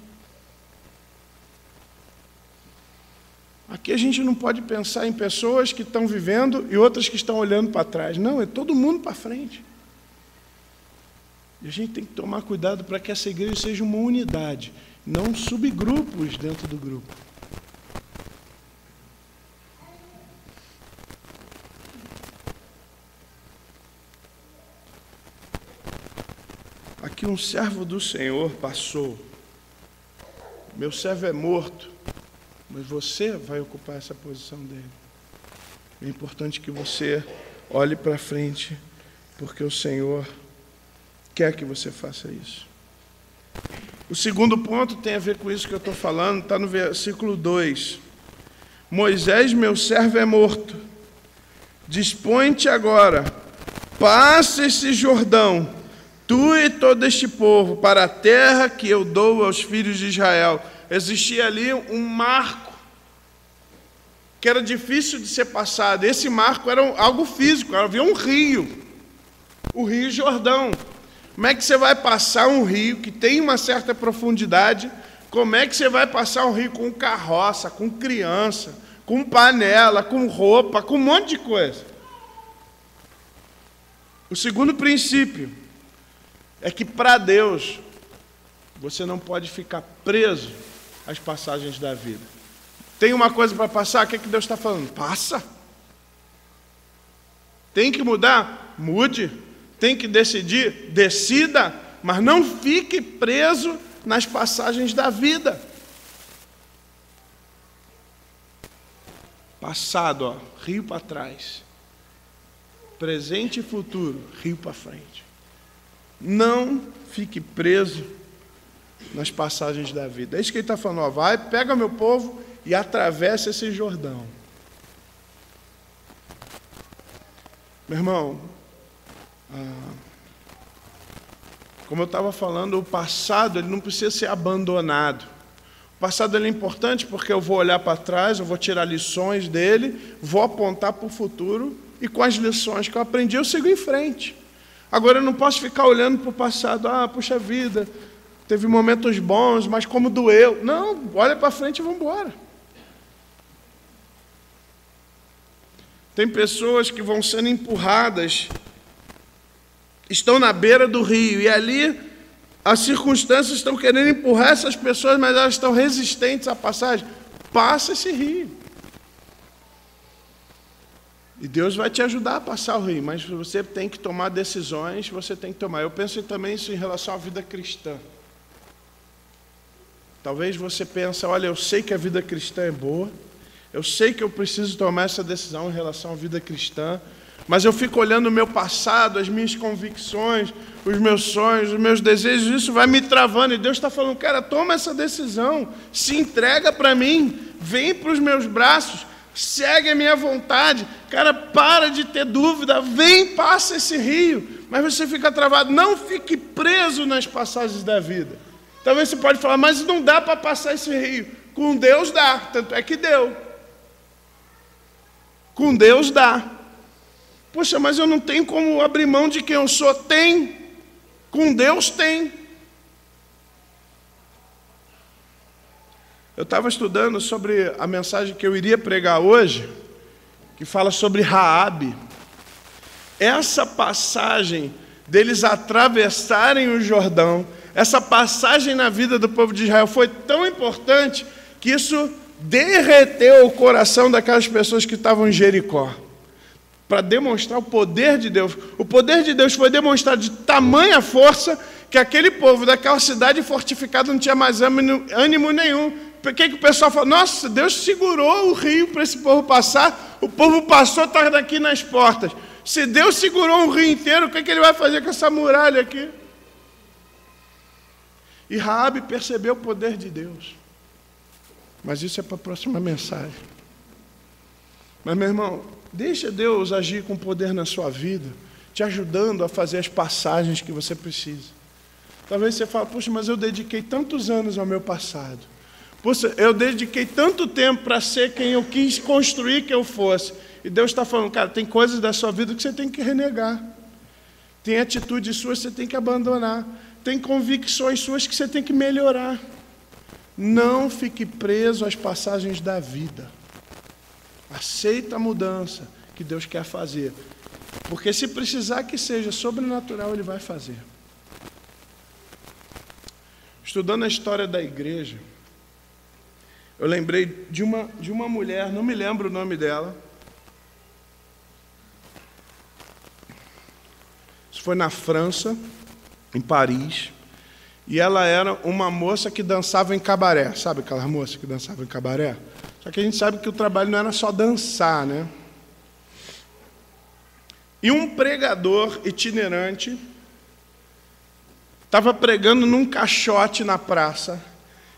Aqui a gente não pode pensar em pessoas que estão vivendo e outras que estão olhando para trás. Não, é todo mundo para frente. E a gente tem que tomar cuidado para que essa igreja seja uma unidade, não subgrupos dentro do grupo. Aqui um servo do Senhor passou. Meu servo é morto. mas você vai ocupar essa posição dele. É importante que você olhe para frente, porque o Senhor quer que você faça isso. O segundo ponto tem a ver com isso que eu estou falando, está no versículo 2. Moisés, meu servo, é morto. Dispõe-te agora, passa esse Jordão, tu e todo este povo, para a terra que eu dou aos filhos de Israel. Existia ali um marco que era difícil de ser passado. Esse marco era algo físico, havia um rio, o Rio Jordão. Como é que você vai passar um rio que tem uma certa profundidade? Como é que você vai passar um rio com carroça, com criança, com panela, com roupa, com um monte de coisa? O segundo princípio é que para Deus você não pode ficar preso às passagens da vida. Tem uma coisa para passar, o que é que Deus está falando? Passa. Tem que mudar? Mude. Tem que decidir? Decida, mas não fique preso nas passagens da vida. Passado, ó, rio para trás. Presente e futuro, rio para frente. Não fique preso nas passagens da vida. É isso que ele está falando, ó, vai, pega meu povo e atravessa esse Jordão. Meu irmão, como eu estava falando, o passado ele não precisa ser abandonado. O passado ele é importante porque eu vou olhar para trás, eu vou tirar lições dele, vou apontar para o futuro e com as lições que eu aprendi eu sigo em frente. Agora eu não posso ficar olhando para o passado, puxa vida, teve momentos bons, mas como doeu. Não, olha para frente e vamos embora. Tem pessoas que vão sendo empurradas, estão na beira do rio, e ali as circunstâncias estão querendo empurrar essas pessoas, mas elas estão resistentes à passagem. Passa esse rio. E Deus vai te ajudar a passar o rio, mas você tem que tomar decisões, você tem que tomar. Eu penso também isso em relação à vida cristã. Talvez você pense, olha, eu sei que a vida cristã é boa, eu sei que eu preciso tomar essa decisão em relação à vida cristã, mas eu fico olhando o meu passado, as minhas convicções, os meus sonhos, os meus desejos, isso vai me travando. E Deus está falando, cara, toma essa decisão, se entrega para mim, vem para os meus braços, segue a minha vontade. Cara, para de ter dúvida, vem, passa esse rio. Mas você fica travado, não fique preso nas passagens da vida. Talvez você pode falar, mas não dá para passar esse rio. Com Deus dá, tanto é que deu. Com Deus dá. Poxa, mas eu não tenho como abrir mão de quem eu sou. Tem. Com Deus tem. Eu estava estudando sobre a mensagem que eu iria pregar hoje, que fala sobre Raabe. Essa passagem deles atravessarem o Jordão, essa passagem na vida do povo de Israel foi tão importante que isso derreteu o coração daquelas pessoas que estavam em Jericó, para demonstrar o poder de Deus. O poder de Deus foi demonstrado de tamanha força que aquele povo daquela cidade fortificada não tinha mais ânimo nenhum. Por que o pessoal falou, nossa, Deus segurou o rio para esse povo passar, o povo passou, está daqui nas portas. Se Deus segurou um rio inteiro, o que ele vai fazer com essa muralha aqui? E Raabe percebeu o poder de Deus. Mas isso é para a próxima mensagem. Mas, meu irmão, deixa Deus agir com poder na sua vida, te ajudando a fazer as passagens que você precisa. Talvez você fale, poxa, mas eu dediquei tantos anos ao meu passado. Poxa, eu dediquei tanto tempo para ser quem eu quis construir que eu fosse. E Deus está falando, cara, tem coisas da sua vida que você tem que renegar. Tem atitudes suas que você tem que abandonar. Tem convicções suas que você tem que melhorar. Não fique preso às passagens da vida. Aceita a mudança que Deus quer fazer. Porque se precisar que seja sobrenatural, Ele vai fazer. Estudando a história da igreja, eu lembrei de uma mulher, não me lembro o nome dela. Isso foi na França, em Paris. E ela era uma moça que dançava em cabaré. Sabe aquela moça que dançava em cabaré? Só que a gente sabe que o trabalho não era só dançar, né? E um pregador itinerante estava pregando num caixote na praça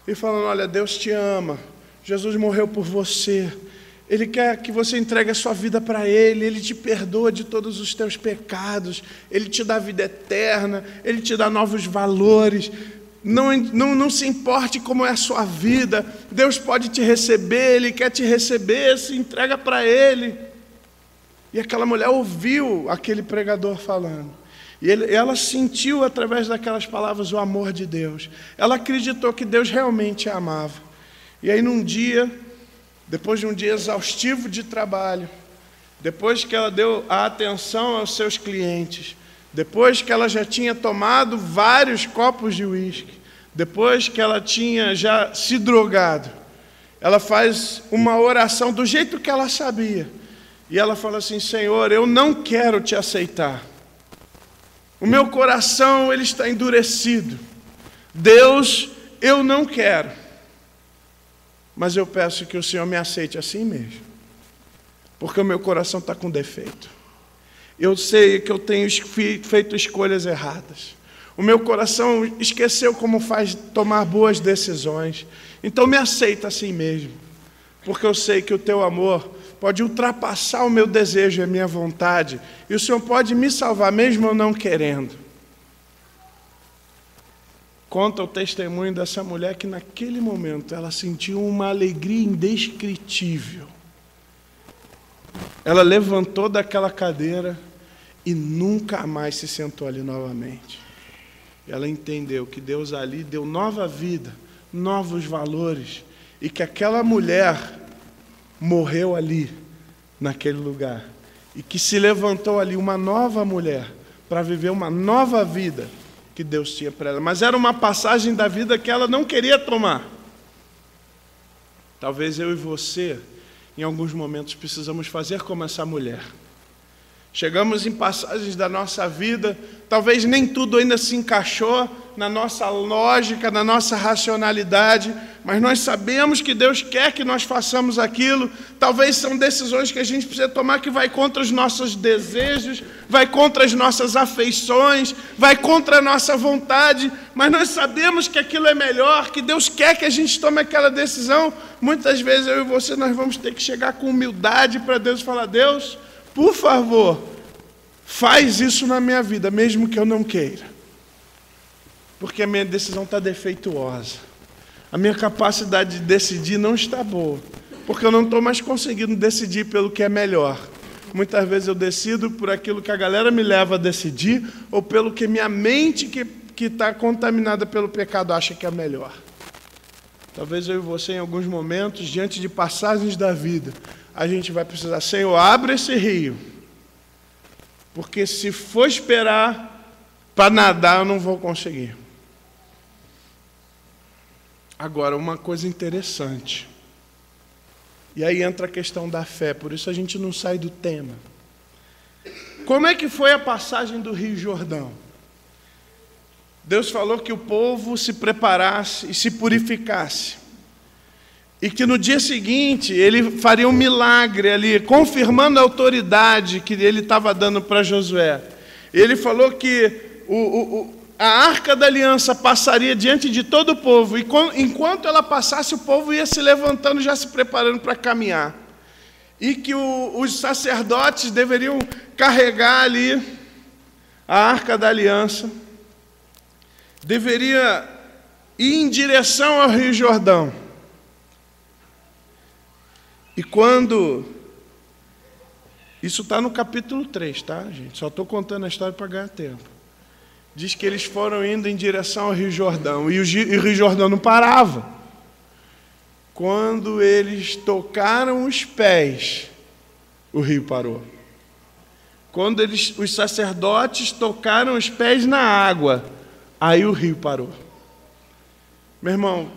e falando: olha, Deus te ama, Jesus morreu por você, Ele quer que você entregue a sua vida para Ele, Ele te perdoa de todos os teus pecados, Ele te dá vida eterna, Ele te dá novos valores. Não se importe como é a sua vida, Deus pode te receber, Ele quer te receber, se entrega para Ele. E aquela mulher ouviu aquele pregador falando. E ela sentiu através daquelas palavras o amor de Deus. Ela acreditou que Deus realmente a amava. E aí num dia, depois de um dia exaustivo de trabalho, depois que ela deu a atenção aos seus clientes, depois que ela já tinha tomado vários copos de uísque, depois que ela tinha já se drogado, ela faz uma oração do jeito que ela sabia. E ela fala assim: Senhor, eu não quero te aceitar. O meu coração ele está endurecido. Deus, eu não quero. Mas eu peço que o Senhor me aceite assim mesmo. Porque o meu coração está com defeito. Eu sei que eu tenho feito escolhas erradas. O meu coração esqueceu como faz tomar boas decisões. Então me aceita assim mesmo. Porque eu sei que o teu amor pode ultrapassar o meu desejo e a minha vontade. E o Senhor pode me salvar mesmo eu não querendo. Conta o testemunho dessa mulher que naquele momento ela sentiu uma alegria indescritível. Ela levantou daquela cadeira e nunca mais se sentou ali novamente. Ela entendeu que Deus ali deu nova vida, novos valores, e que aquela mulher morreu ali, naquele lugar, e que se levantou ali uma nova mulher para viver uma nova vida que Deus tinha para ela. Mas era uma passagem da vida que ela não queria tomar. Talvez eu e você, em alguns momentos, precisamos fazer como essa mulher. Chegamos em passagens da nossa vida, talvez nem tudo ainda se encaixou na nossa lógica, na nossa racionalidade, mas nós sabemos que Deus quer que nós façamos aquilo. Talvez são decisões que a gente precisa tomar que vai contra os nossos desejos, vai contra as nossas afeições, vai contra a nossa vontade, mas nós sabemos que aquilo é melhor, que Deus quer que a gente tome aquela decisão. Muitas vezes eu e você, nós vamos ter que chegar com humildade para Deus e falar: Deus, por favor, faz isso na minha vida, mesmo que eu não queira. Porque a minha decisão está defeituosa. A minha capacidade de decidir não está boa. Porque eu não estou mais conseguindo decidir pelo que é melhor. Muitas vezes eu decido por aquilo que a galera me leva a decidir, ou pelo que minha mente, que está contaminada pelo pecado, acha que é melhor. Talvez eu e você, em alguns momentos, diante de passagens da vida, a gente vai precisar: Senhor, abre esse rio. Porque se for esperar para nadar, eu não vou conseguir. Agora, uma coisa interessante. E aí entra a questão da fé, por isso a gente não sai do tema. Como é que foi a passagem do Rio Jordão? Deus falou que o povo se preparasse e se purificasse. E que no dia seguinte ele faria um milagre ali, confirmando a autoridade que ele estava dando para Josué. Ele falou que a arca da aliança passaria diante de todo o povo, e enquanto ela passasse, o povo ia se levantando, já se preparando para caminhar. E que os sacerdotes deveriam carregar ali a arca da aliança, deveria ir em direção ao Rio Jordão. E quando... Isso está no capítulo 3, tá, gente? Só estou contando a história para ganhar tempo. Diz que eles foram indo em direção ao Rio Jordão, e o Rio Jordão não parava. Quando eles tocaram os pés, o rio parou. Quando os sacerdotes tocaram os pés na água, aí o rio parou. Meu irmão,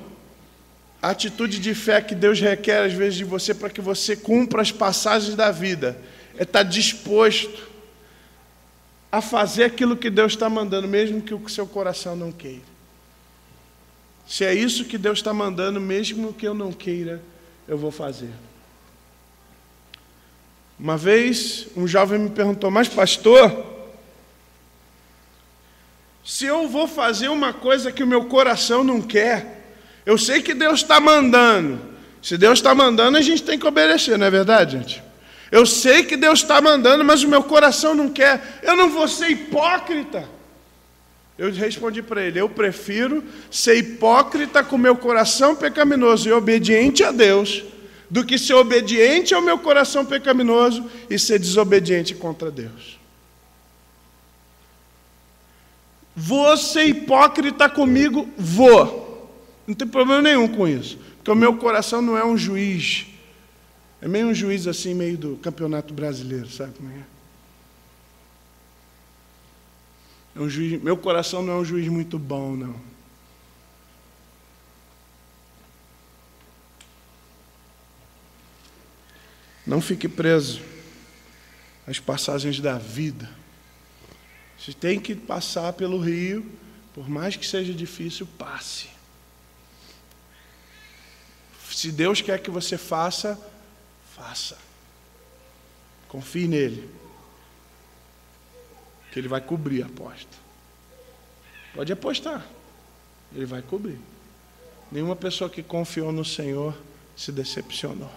a atitude de fé que Deus requer às vezes de você para que você cumpra as passagens da vida é estar disposto a fazer aquilo que Deus está mandando, mesmo que o seu coração não queira. Se é isso que Deus está mandando, mesmo que eu não queira, eu vou fazer. Uma vez, um jovem me perguntou, mas pastor, se eu vou fazer uma coisa que o meu coração não quer, eu sei que Deus está mandando. Se Deus está mandando, a gente tem que obedecer, não é verdade, gente? Eu sei que Deus está mandando, mas o meu coração não quer. Eu não vou ser hipócrita. Eu respondi para ele, eu prefiro ser hipócrita com meu coração pecaminoso e obediente a Deus, do que ser obediente ao meu coração pecaminoso e ser desobediente contra Deus. Vou ser hipócrita comigo? Vou. Não tem problema nenhum com isso, porque o meu coração não é um juiz. É meio um juiz assim, meio do Campeonato Brasileiro, sabe como é? É um juiz, meu coração não é um juiz muito bom, não. Não fique preso às passagens da vida. Se tem que passar pelo rio, por mais que seja difícil, passe. Se Deus quer que você faça, faça. Confie nele, que ele vai cobrir a aposta. Pode apostar, ele vai cobrir. Nenhuma pessoa que confiou no Senhor se decepcionou.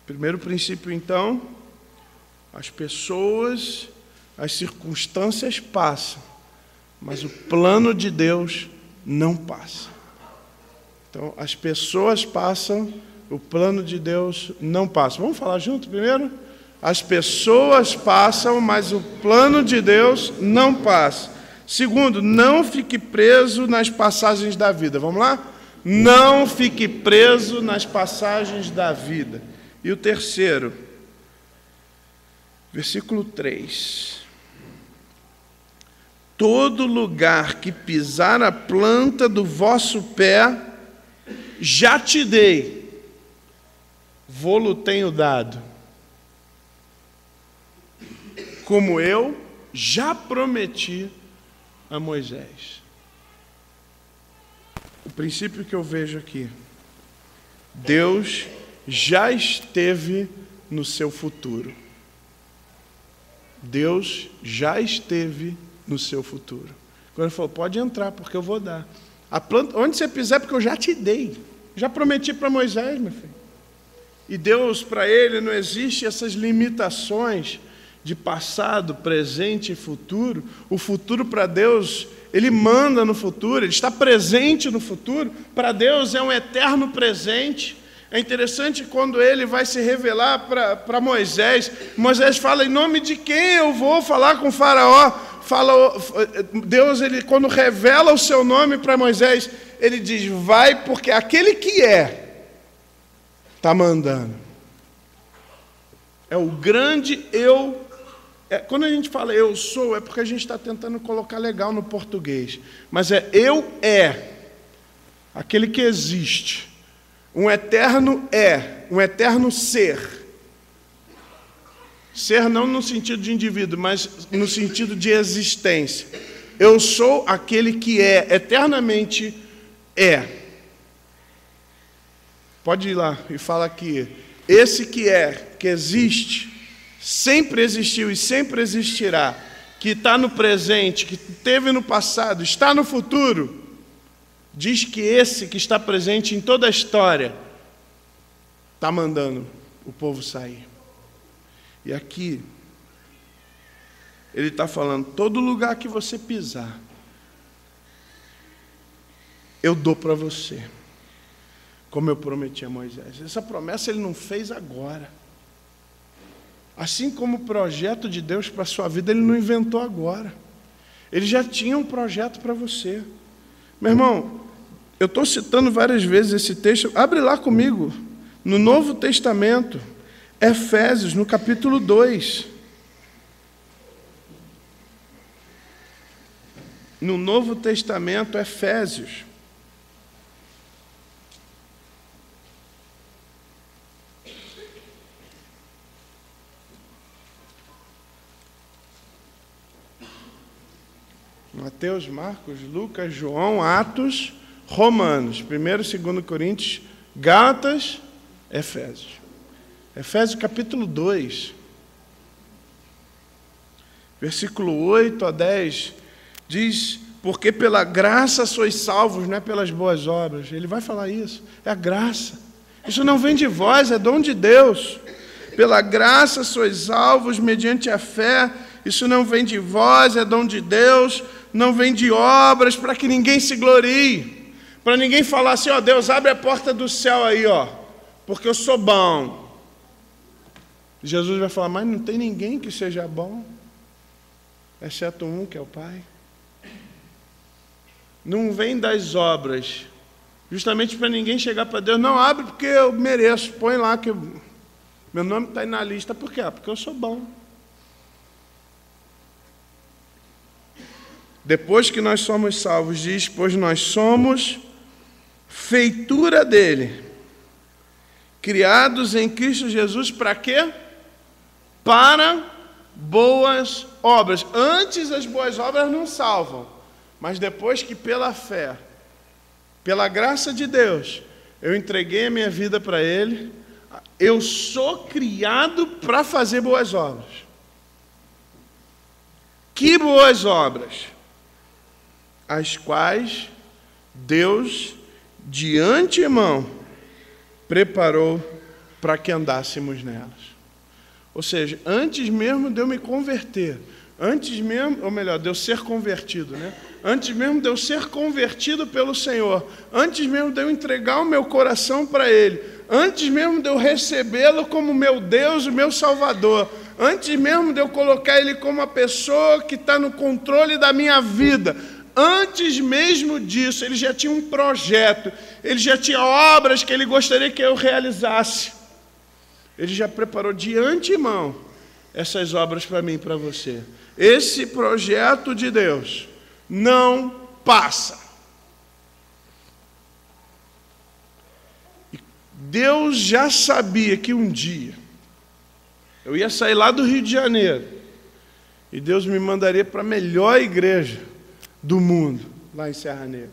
Primeiro princípio, então, as pessoas, as circunstâncias passam, mas o plano de Deus não passa. Então, as pessoas passam, o plano de Deus não passa. Vamos falar junto primeiro? As pessoas passam, mas o plano de Deus não passa. Segundo, não fique preso nas passagens da vida. Vamos lá? Não fique preso nas passagens da vida. E o terceiro, versículo 3. Todo lugar que pisar a planta do vosso pé, já te dei, vô-lo tenho dado, como eu já prometi a Moisés. O princípio que eu vejo aqui, Deus já esteve no seu futuro. Deus já esteve no seu futuro. Quando ele falou, pode entrar, porque eu vou dar. A planta, onde você pisar, porque eu já te dei. Já prometi para Moisés, meu filho. E Deus, para ele, não existe essas limitações de passado, presente e futuro. O futuro para Deus, ele manda no futuro, ele está presente no futuro. Para Deus é um eterno presente. É interessante quando ele vai se revelar para Moisés. Moisés fala, em nome de quem eu vou falar com o faraó? Deus, ele, quando revela o seu nome para Moisés, ele diz, vai, porque aquele que está mandando. É o grande eu. Quando a gente fala eu sou, é porque a gente está tentando colocar legal no português. Mas aquele que existe. Um eterno um eterno ser. Ser não no sentido de indivíduo, mas no sentido de existência. Eu sou aquele que eternamente é. Pode ir lá e fala que esse que existe, sempre existiu e sempre existirá, que está no presente, que teve no passado, está no futuro, diz que esse que está presente em toda a história está mandando o povo sair. E aqui, ele está falando, todo lugar que você pisar, eu dou para você, como eu prometi a Moisés. Essa promessa ele não fez agora. Assim como o projeto de Deus para a sua vida, ele não inventou agora. Ele já tinha um projeto para você. Meu irmão, eu estou citando várias vezes esse texto. Abre lá comigo, no Novo Testamento, Efésios, no capítulo 2. No Novo Testamento, Efésios. Mateus, Marcos, Lucas, João, Atos, Romanos, 1º e 2º Coríntios, Gálatas, Efésios. Efésios capítulo 2, versículo 8 a 10, diz: porque pela graça sois salvos, não é pelas boas obras. Ele vai falar isso, é a graça. Isso não vem de vós, é dom de Deus. Pela graça sois salvos mediante a fé. Isso não vem de vós, é dom de Deus. Não vem de obras, para que ninguém se glorie. Para ninguém falar assim, ó, Deus abre a porta do céu aí, ó, porque eu sou bom. Jesus vai falar, mas não tem ninguém que seja bom, exceto um, que é o Pai. Não vem das obras, justamente para ninguém chegar para Deus, não, abre porque eu mereço, põe lá que meu nome está aí na lista. Por quê? Porque eu sou bom. Depois que nós somos salvos, diz, pois nós somos feitura dele, criados em Cristo Jesus, para quê? Para boas obras. Antes as boas obras não salvam, mas depois que pela fé, pela graça de Deus, eu entreguei a minha vida para Ele, eu sou criado para fazer boas obras. Que boas obras? As quais Deus, de antemão, preparou para que andássemos nelas. Ou seja, antes mesmo de eu me converter, antes mesmo, ou melhor, de eu ser convertido, né? Antes mesmo de eu ser convertido pelo Senhor, antes mesmo de eu entregar o meu coração para Ele, antes mesmo de eu recebê-lo como meu Deus, o meu Salvador, antes mesmo de eu colocar Ele como a pessoa que está no controle da minha vida, antes mesmo disso, Ele já tinha um projeto, Ele já tinha obras que Ele gostaria que eu realizasse. Ele já preparou de antemão essas obras para mim e para você. Esse projeto de Deus não passa. Deus já sabia que um dia eu ia sair lá do Rio de Janeiro e Deus me mandaria para a melhor igreja do mundo, lá em Serra Negra.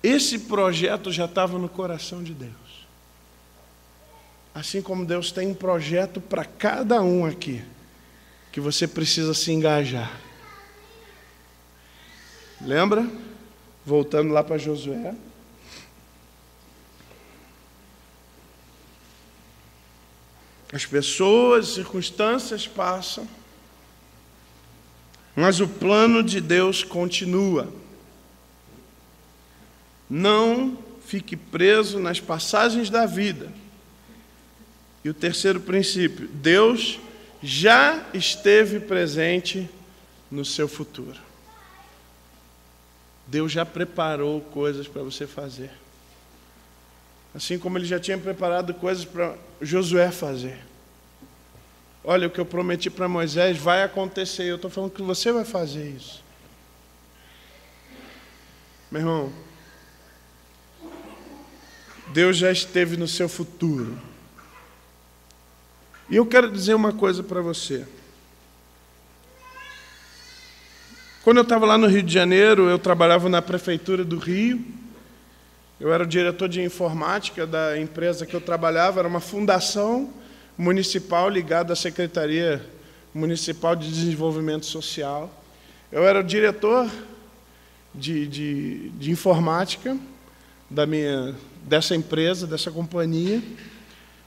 Esse projeto já estava no coração de Deus. Assim como Deus tem um projeto para cada um aqui, que você precisa se engajar. Lembra? Voltando lá para Josué. As pessoas, as circunstâncias passam, mas o plano de Deus continua. Não fique preso nas passagens da vida. E o terceiro princípio, Deus já esteve presente no seu futuro. Deus já preparou coisas para você fazer. Assim como Ele já tinha preparado coisas para Josué fazer. Olha, o que eu prometi para Moisés vai acontecer. Eu estou falando que você vai fazer isso. Meu irmão, Deus já esteve no seu futuro. E eu quero dizer uma coisa para você. Quando eu estava lá no Rio de Janeiro, eu trabalhava na Prefeitura do Rio. Eu era o diretor de informática da empresa que eu trabalhava. Era uma fundação municipal ligada à Secretaria Municipal de Desenvolvimento Social. Eu era o diretor de informática dessa empresa, dessa companhia.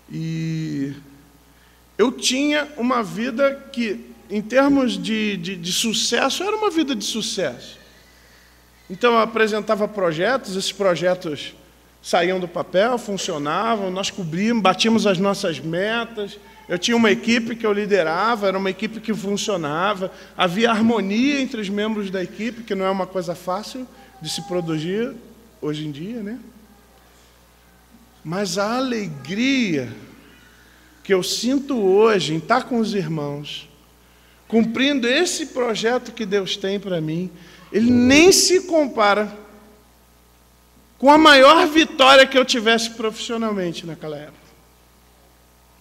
E eu tinha uma vida que, em termos de sucesso, era uma vida de sucesso. Então, eu apresentava projetos, esses projetos saíam do papel, funcionavam, nós cobríamos, batíamos as nossas metas. Eu tinha uma equipe que eu liderava, era uma equipe que funcionava. Havia harmonia entre os membros da equipe, que não é uma coisa fácil de se produzir hoje em dia, né? Mas a alegria que eu sinto hoje em estar com os irmãos, cumprindo esse projeto que Deus tem para mim, ele nem se compara com a maior vitória que eu tivesse profissionalmente naquela época.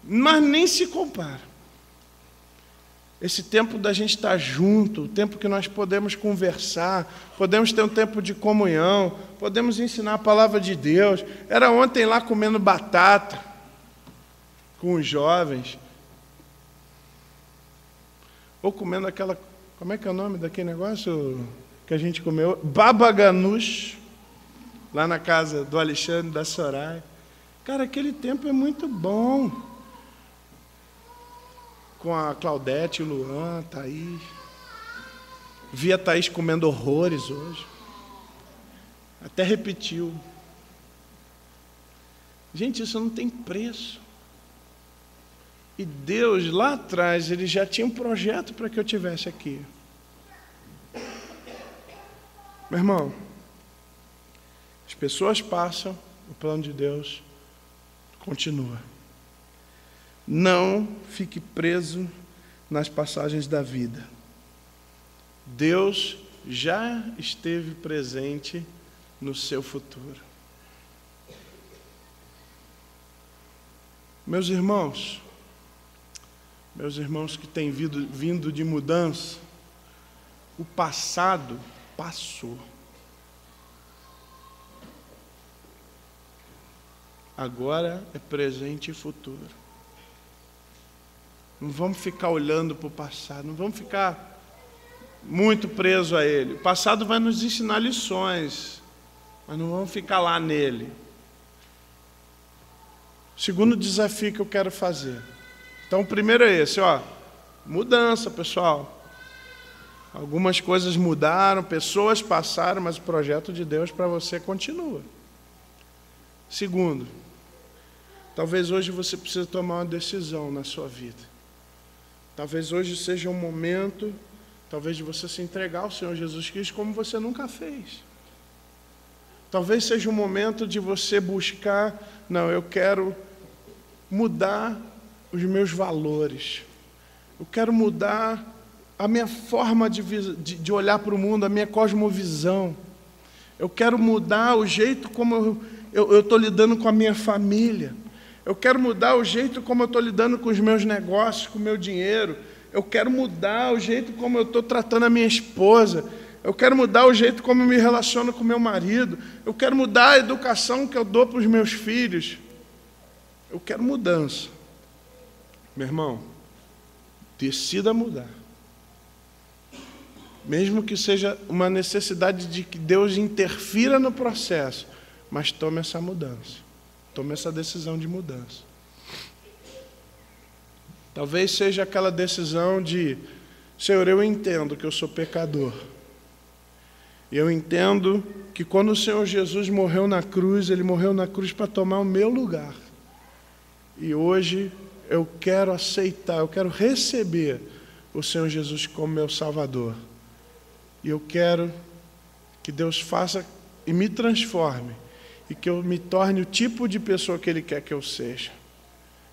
Mas nem se compara. esse tempo da gente estar junto, o tempo que nós podemos conversar, podemos ter um tempo de comunhão, podemos ensinar a palavra de Deus. Era ontem lá comendo batata com os jovens, ou comendo aquela, como é que é o nome daquele negócio que a gente comeu? Baba ganoush, lá na casa do Alexandre, da Soraya. Cara, aquele tempo é muito bom. Com a Claudete, Luan, Thaís. Vi a Thaís comendo horrores hoje. Até repetiu. Gente, isso não tem preço. E Deus, lá atrás, Ele já tinha um projeto para que eu estivesse aqui. Meu irmão, as pessoas passam, o plano de Deus continua. Não fique preso nas passagens da vida. Deus já esteve presente no seu futuro. Meus irmãos que têm vindo de mudança, o passado passou. Agora é presente e futuro. Não vamos ficar olhando para o passado, não vamos ficar muito presos a ele. O passado vai nos ensinar lições, mas não vamos ficar lá nele. Segundo desafio que eu quero fazer. Então, o primeiro é esse, mudança, pessoal. Algumas coisas mudaram, pessoas passaram, mas o projeto de Deus para você continua. Segundo, talvez hoje você precise tomar uma decisão na sua vida. Talvez hoje seja um momento, talvez de você se entregar ao Senhor Jesus Cristo como você nunca fez. Talvez seja um momento de você buscar, eu quero mudar os meus valores. Eu quero mudar a minha forma de olhar para o mundo, a minha cosmovisão. Eu quero mudar o jeito como eu estou lidando com a minha família. Eu quero mudar o jeito como eu estou lidando com os meus negócios, com o meu dinheiro. Eu quero mudar o jeito como eu estou tratando a minha esposa. Eu quero mudar o jeito como eu me relaciono com o meu marido. Eu quero mudar a educação que eu dou para os meus filhos. Eu quero mudança. Meu irmão, decida mudar. Mesmo que seja uma necessidade de que Deus interfira no processo, mas tome essa mudança. Tome essa decisão de mudança. Talvez seja aquela decisão de, Senhor, eu entendo que eu sou pecador. E eu entendo que quando o Senhor Jesus morreu na cruz, Ele morreu na cruz para tomar o meu lugar. E hoje eu quero aceitar, eu quero receber o Senhor Jesus como meu Salvador. E eu quero que Deus faça e me transforme. E que eu me torne o tipo de pessoa que Ele quer que eu seja.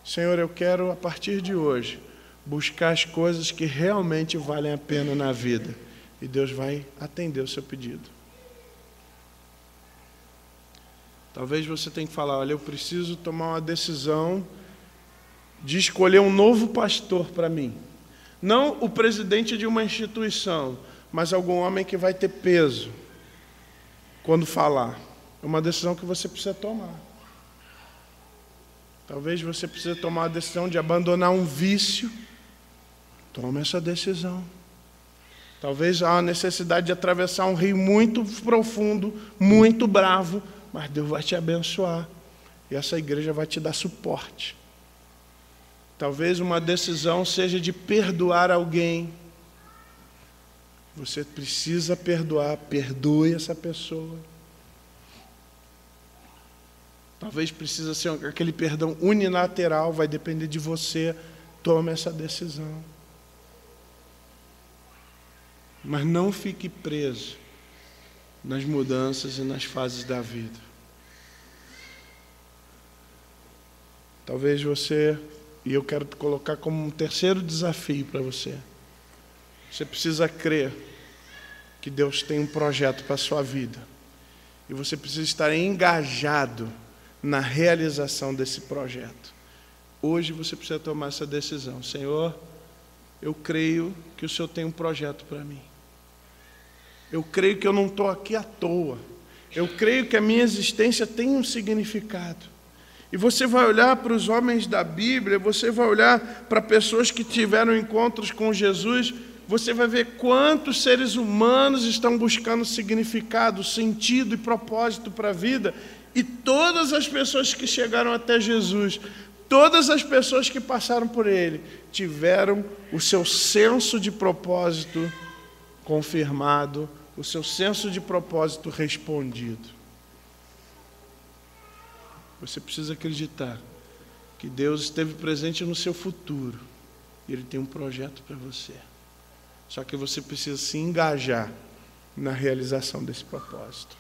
Senhor, eu quero, a partir de hoje, buscar as coisas que realmente valem a pena na vida. E Deus vai atender o seu pedido. Talvez você tenha que falar, olha, eu preciso tomar uma decisão de escolher um novo pastor para mim. Não o presidente de uma instituição, mas algum homem que vai ter peso quando falar. É uma decisão que você precisa tomar. Talvez você precise tomar a decisão de abandonar um vício. Tome essa decisão. Talvez há uma necessidade de atravessar um rio muito profundo, muito bravo, mas Deus vai te abençoar. E essa igreja vai te dar suporte. Talvez uma decisão seja de perdoar alguém. Você precisa perdoar, perdoe essa pessoa. Talvez precisa ser aquele perdão unilateral, vai depender de você. Tome essa decisão. Mas não fique preso nas mudanças e nas fases da vida. Talvez você, e eu quero te colocar como um terceiro desafio para você. Você precisa crer que Deus tem um projeto para a sua vida. E você precisa estar engajado na realização desse projeto. Hoje você precisa tomar essa decisão. Senhor, eu creio que o Senhor tem um projeto para mim. Eu creio que eu não estou aqui à toa. Eu creio que a minha existência tem um significado. E você vai olhar para os homens da Bíblia, você vai olhar para pessoas que tiveram encontros com Jesus, você vai ver quantos seres humanos estão buscando significado, sentido e propósito para a vida. E todas as pessoas que chegaram até Jesus, todas as pessoas que passaram por Ele, tiveram o seu senso de propósito confirmado, o seu senso de propósito respondido. Você precisa acreditar que Deus esteve presente no seu futuro e Ele tem um projeto para você. Só que você precisa se engajar na realização desse propósito,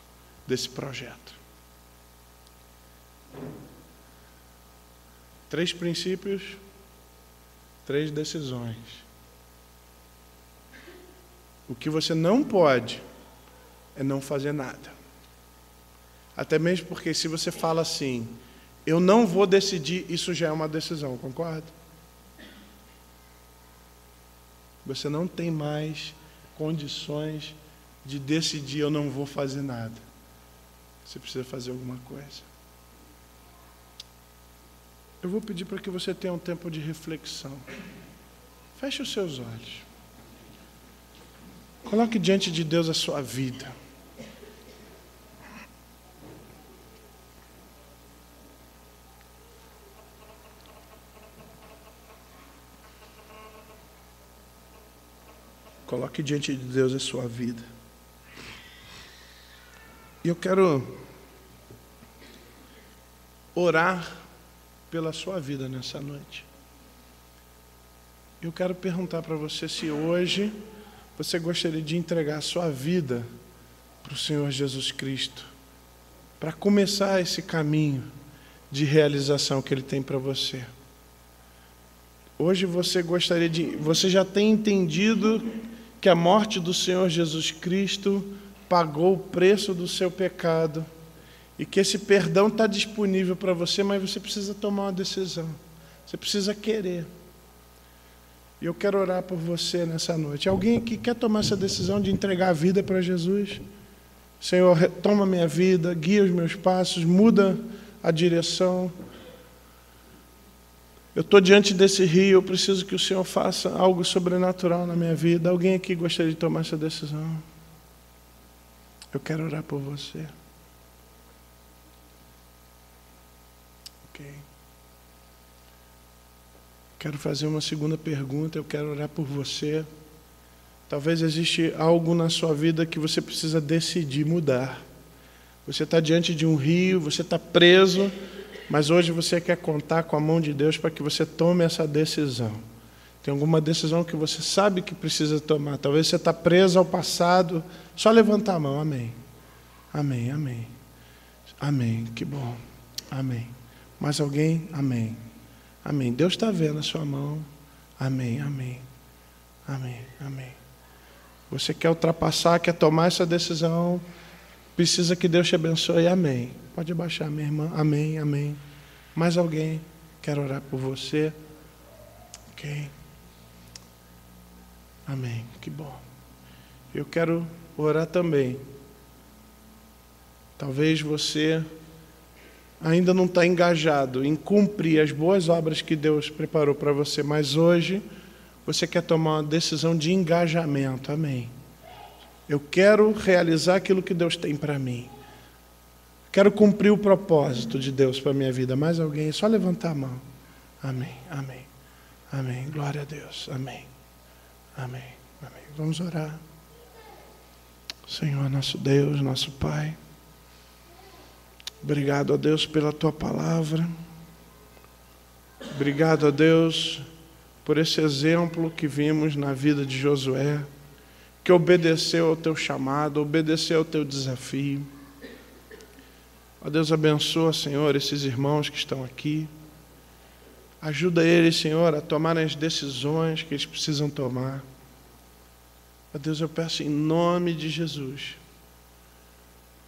desse projeto. 3 princípios, 3 decisões. O que você não pode é não fazer nada. Até mesmo porque se você fala assim, eu não vou decidir, isso já é uma decisão, concorda? Você não tem mais condições de decidir, eu não vou fazer nada. Você precisa fazer alguma coisa. Eu vou pedir para que você tenha um tempo de reflexão. Feche os seus olhos. Coloque diante de Deus a sua vida. Coloque diante de Deus a sua vida. E eu quero orar pela sua vida nessa noite. Eu quero perguntar para você se hoje você gostaria de entregar a sua vida para o Senhor Jesus Cristo, para começar esse caminho de realização que Ele tem para você. Hoje você já tem entendido que a morte do Senhor Jesus Cristo pagou o preço do seu pecado e que esse perdão está disponível para você, mas você precisa tomar uma decisão, você precisa querer. E eu quero orar por você nessa noite. Alguém que quer tomar essa decisão de entregar a vida para Jesus? Senhor, toma minha vida, guia os meus passos, muda a direção. Eu estou diante desse rio, eu preciso que o Senhor faça algo sobrenatural na minha vida. Alguém aqui gostaria de tomar essa decisão? Eu quero orar por você. Ok. Quero fazer uma segunda pergunta, eu quero orar por você. Talvez existe algo na sua vida que você precisa decidir mudar. Você está diante de um rio, você está preso, mas hoje você quer contar com a mão de Deus para que você tome essa decisão. Tem alguma decisão que você sabe que precisa tomar. Talvez você está preso ao passado. Só levantar a mão, amém. Amém, amém. Amém, que bom. Amém. Mais alguém? Amém. Amém. Deus está vendo a sua mão. Amém, amém. Amém, amém. Você quer ultrapassar, quer tomar essa decisão, precisa que Deus te abençoe. Amém. Pode abaixar, minha irmã. Amém, amém. Mais alguém? Quero orar por você. Ok. Amém. Que bom. Eu quero orar também. Talvez você ainda não está engajado em cumprir as boas obras que Deus preparou para você, mas hoje você quer tomar uma decisão de engajamento. Amém. Eu quero realizar aquilo que Deus tem para mim. Quero cumprir o propósito de Deus para a minha vida. Mais alguém? É só levantar a mão. Amém, amém, amém. Glória a Deus. Amém, amém, amém. Vamos orar. Senhor, nosso Deus, nosso Pai, obrigado a Deus pela Tua palavra. Obrigado a Deus por esse exemplo que vimos na vida de Josué, que obedeceu ao Teu chamado, obedeceu ao Teu desafio. Ó Deus, abençoa, Senhor, esses irmãos que estão aqui. Ajuda eles, Senhor, a tomarem as decisões que eles precisam tomar. Ó Deus, eu peço em nome de Jesus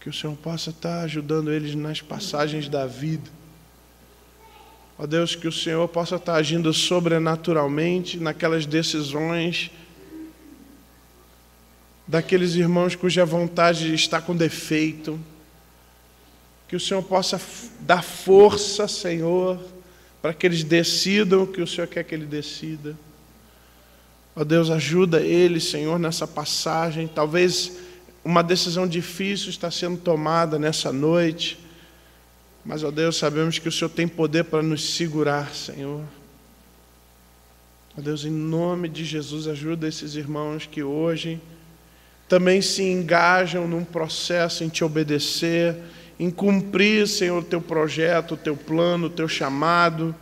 que o Senhor possa estar ajudando eles nas passagens da vida. Ó Deus, que o Senhor possa estar agindo sobrenaturalmente naquelas decisões daqueles irmãos cuja vontade está com defeito. Que o Senhor possa dar força, Senhor, para que eles decidam o que o Senhor quer que ele decida. Ó Deus, ajuda eles, Senhor, nessa passagem. Talvez uma decisão difícil está sendo tomada nessa noite, mas, ó Deus, sabemos que o Senhor tem poder para nos segurar, Senhor. Ó Deus, em nome de Jesus, ajuda esses irmãos que hoje também se engajam num processo em te obedecer, em cumprir, Senhor, o teu projeto, o teu plano, o teu chamado.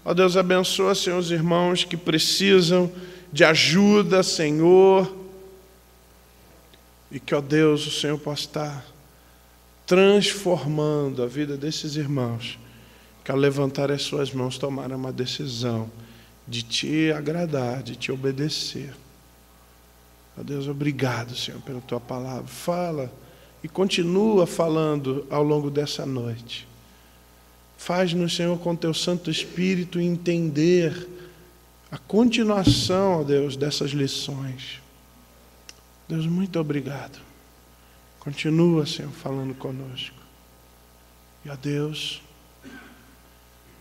Ó Deus, abençoa, Senhor, os irmãos que precisam de ajuda, Senhor. E que, ó Deus, o Senhor possa estar transformando a vida desses irmãos, que ao levantar as suas mãos tomaram uma decisão de te agradar, de te obedecer. Ó Deus, obrigado, Senhor, pela tua palavra. Fala e continua falando ao longo dessa noite. Faz-nos, Senhor, com teu Santo Espírito entender a continuação, ó Deus, dessas lições. Deus, muito obrigado. Continua, Senhor, falando conosco. E, ó Deus,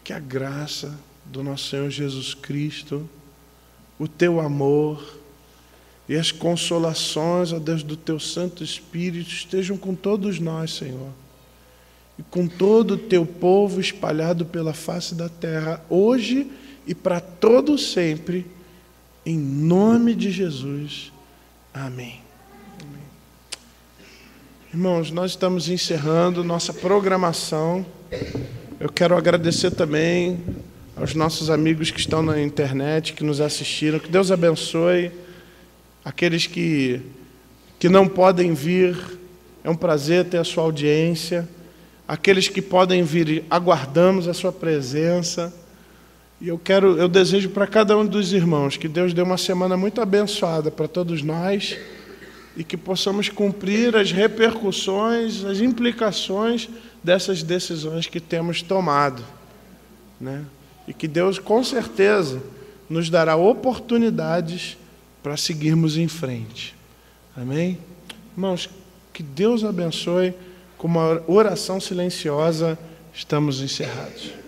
que a graça do nosso Senhor Jesus Cristo, o teu amor e as consolações, ó Deus, do teu Santo Espírito estejam com todos nós, Senhor, e com todo o teu povo espalhado pela face da terra, hoje e para todo sempre, em nome de Jesus. Amém. Irmãos, nós estamos encerrando nossa programação. Eu quero agradecer também aos nossos amigos que estão na internet, que nos assistiram. Que Deus abençoe aqueles que não podem vir. É um prazer ter a sua audiência. Aqueles que podem vir, aguardamos a sua presença. E eu desejo para cada um dos irmãos que Deus dê uma semana muito abençoada para todos nós, e que possamos cumprir as repercussões, as implicações dessas decisões que temos tomado, né? E que Deus, com certeza, nos dará oportunidades para seguirmos em frente. Amém? Irmãos, que Deus abençoe. Com uma oração silenciosa, estamos encerrados.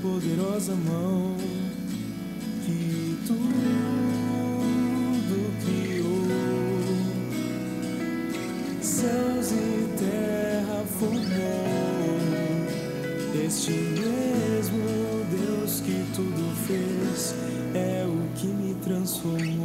Poderosa mão que tudo criou, céus e terra formou. Este mesmo Deus que tudo fez é o que me transformou.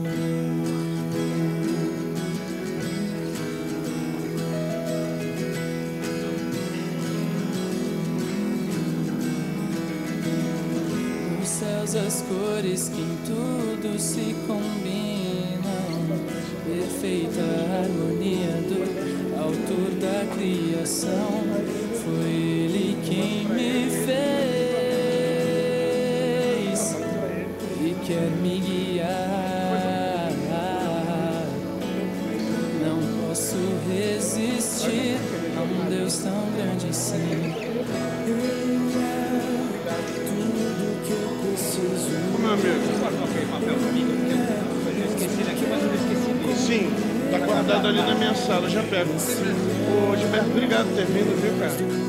As cores que em tudo se combinam, perfeita harmonia do autor da criação. Foi Ele quem me fez e quer me guiar. Não posso resistir a um Deus tão grande assim. Meu amigo. Sim, está guardado ali na minha sala, já pego. Ô, Gilberto, obrigado por ter vindo, viu, cara?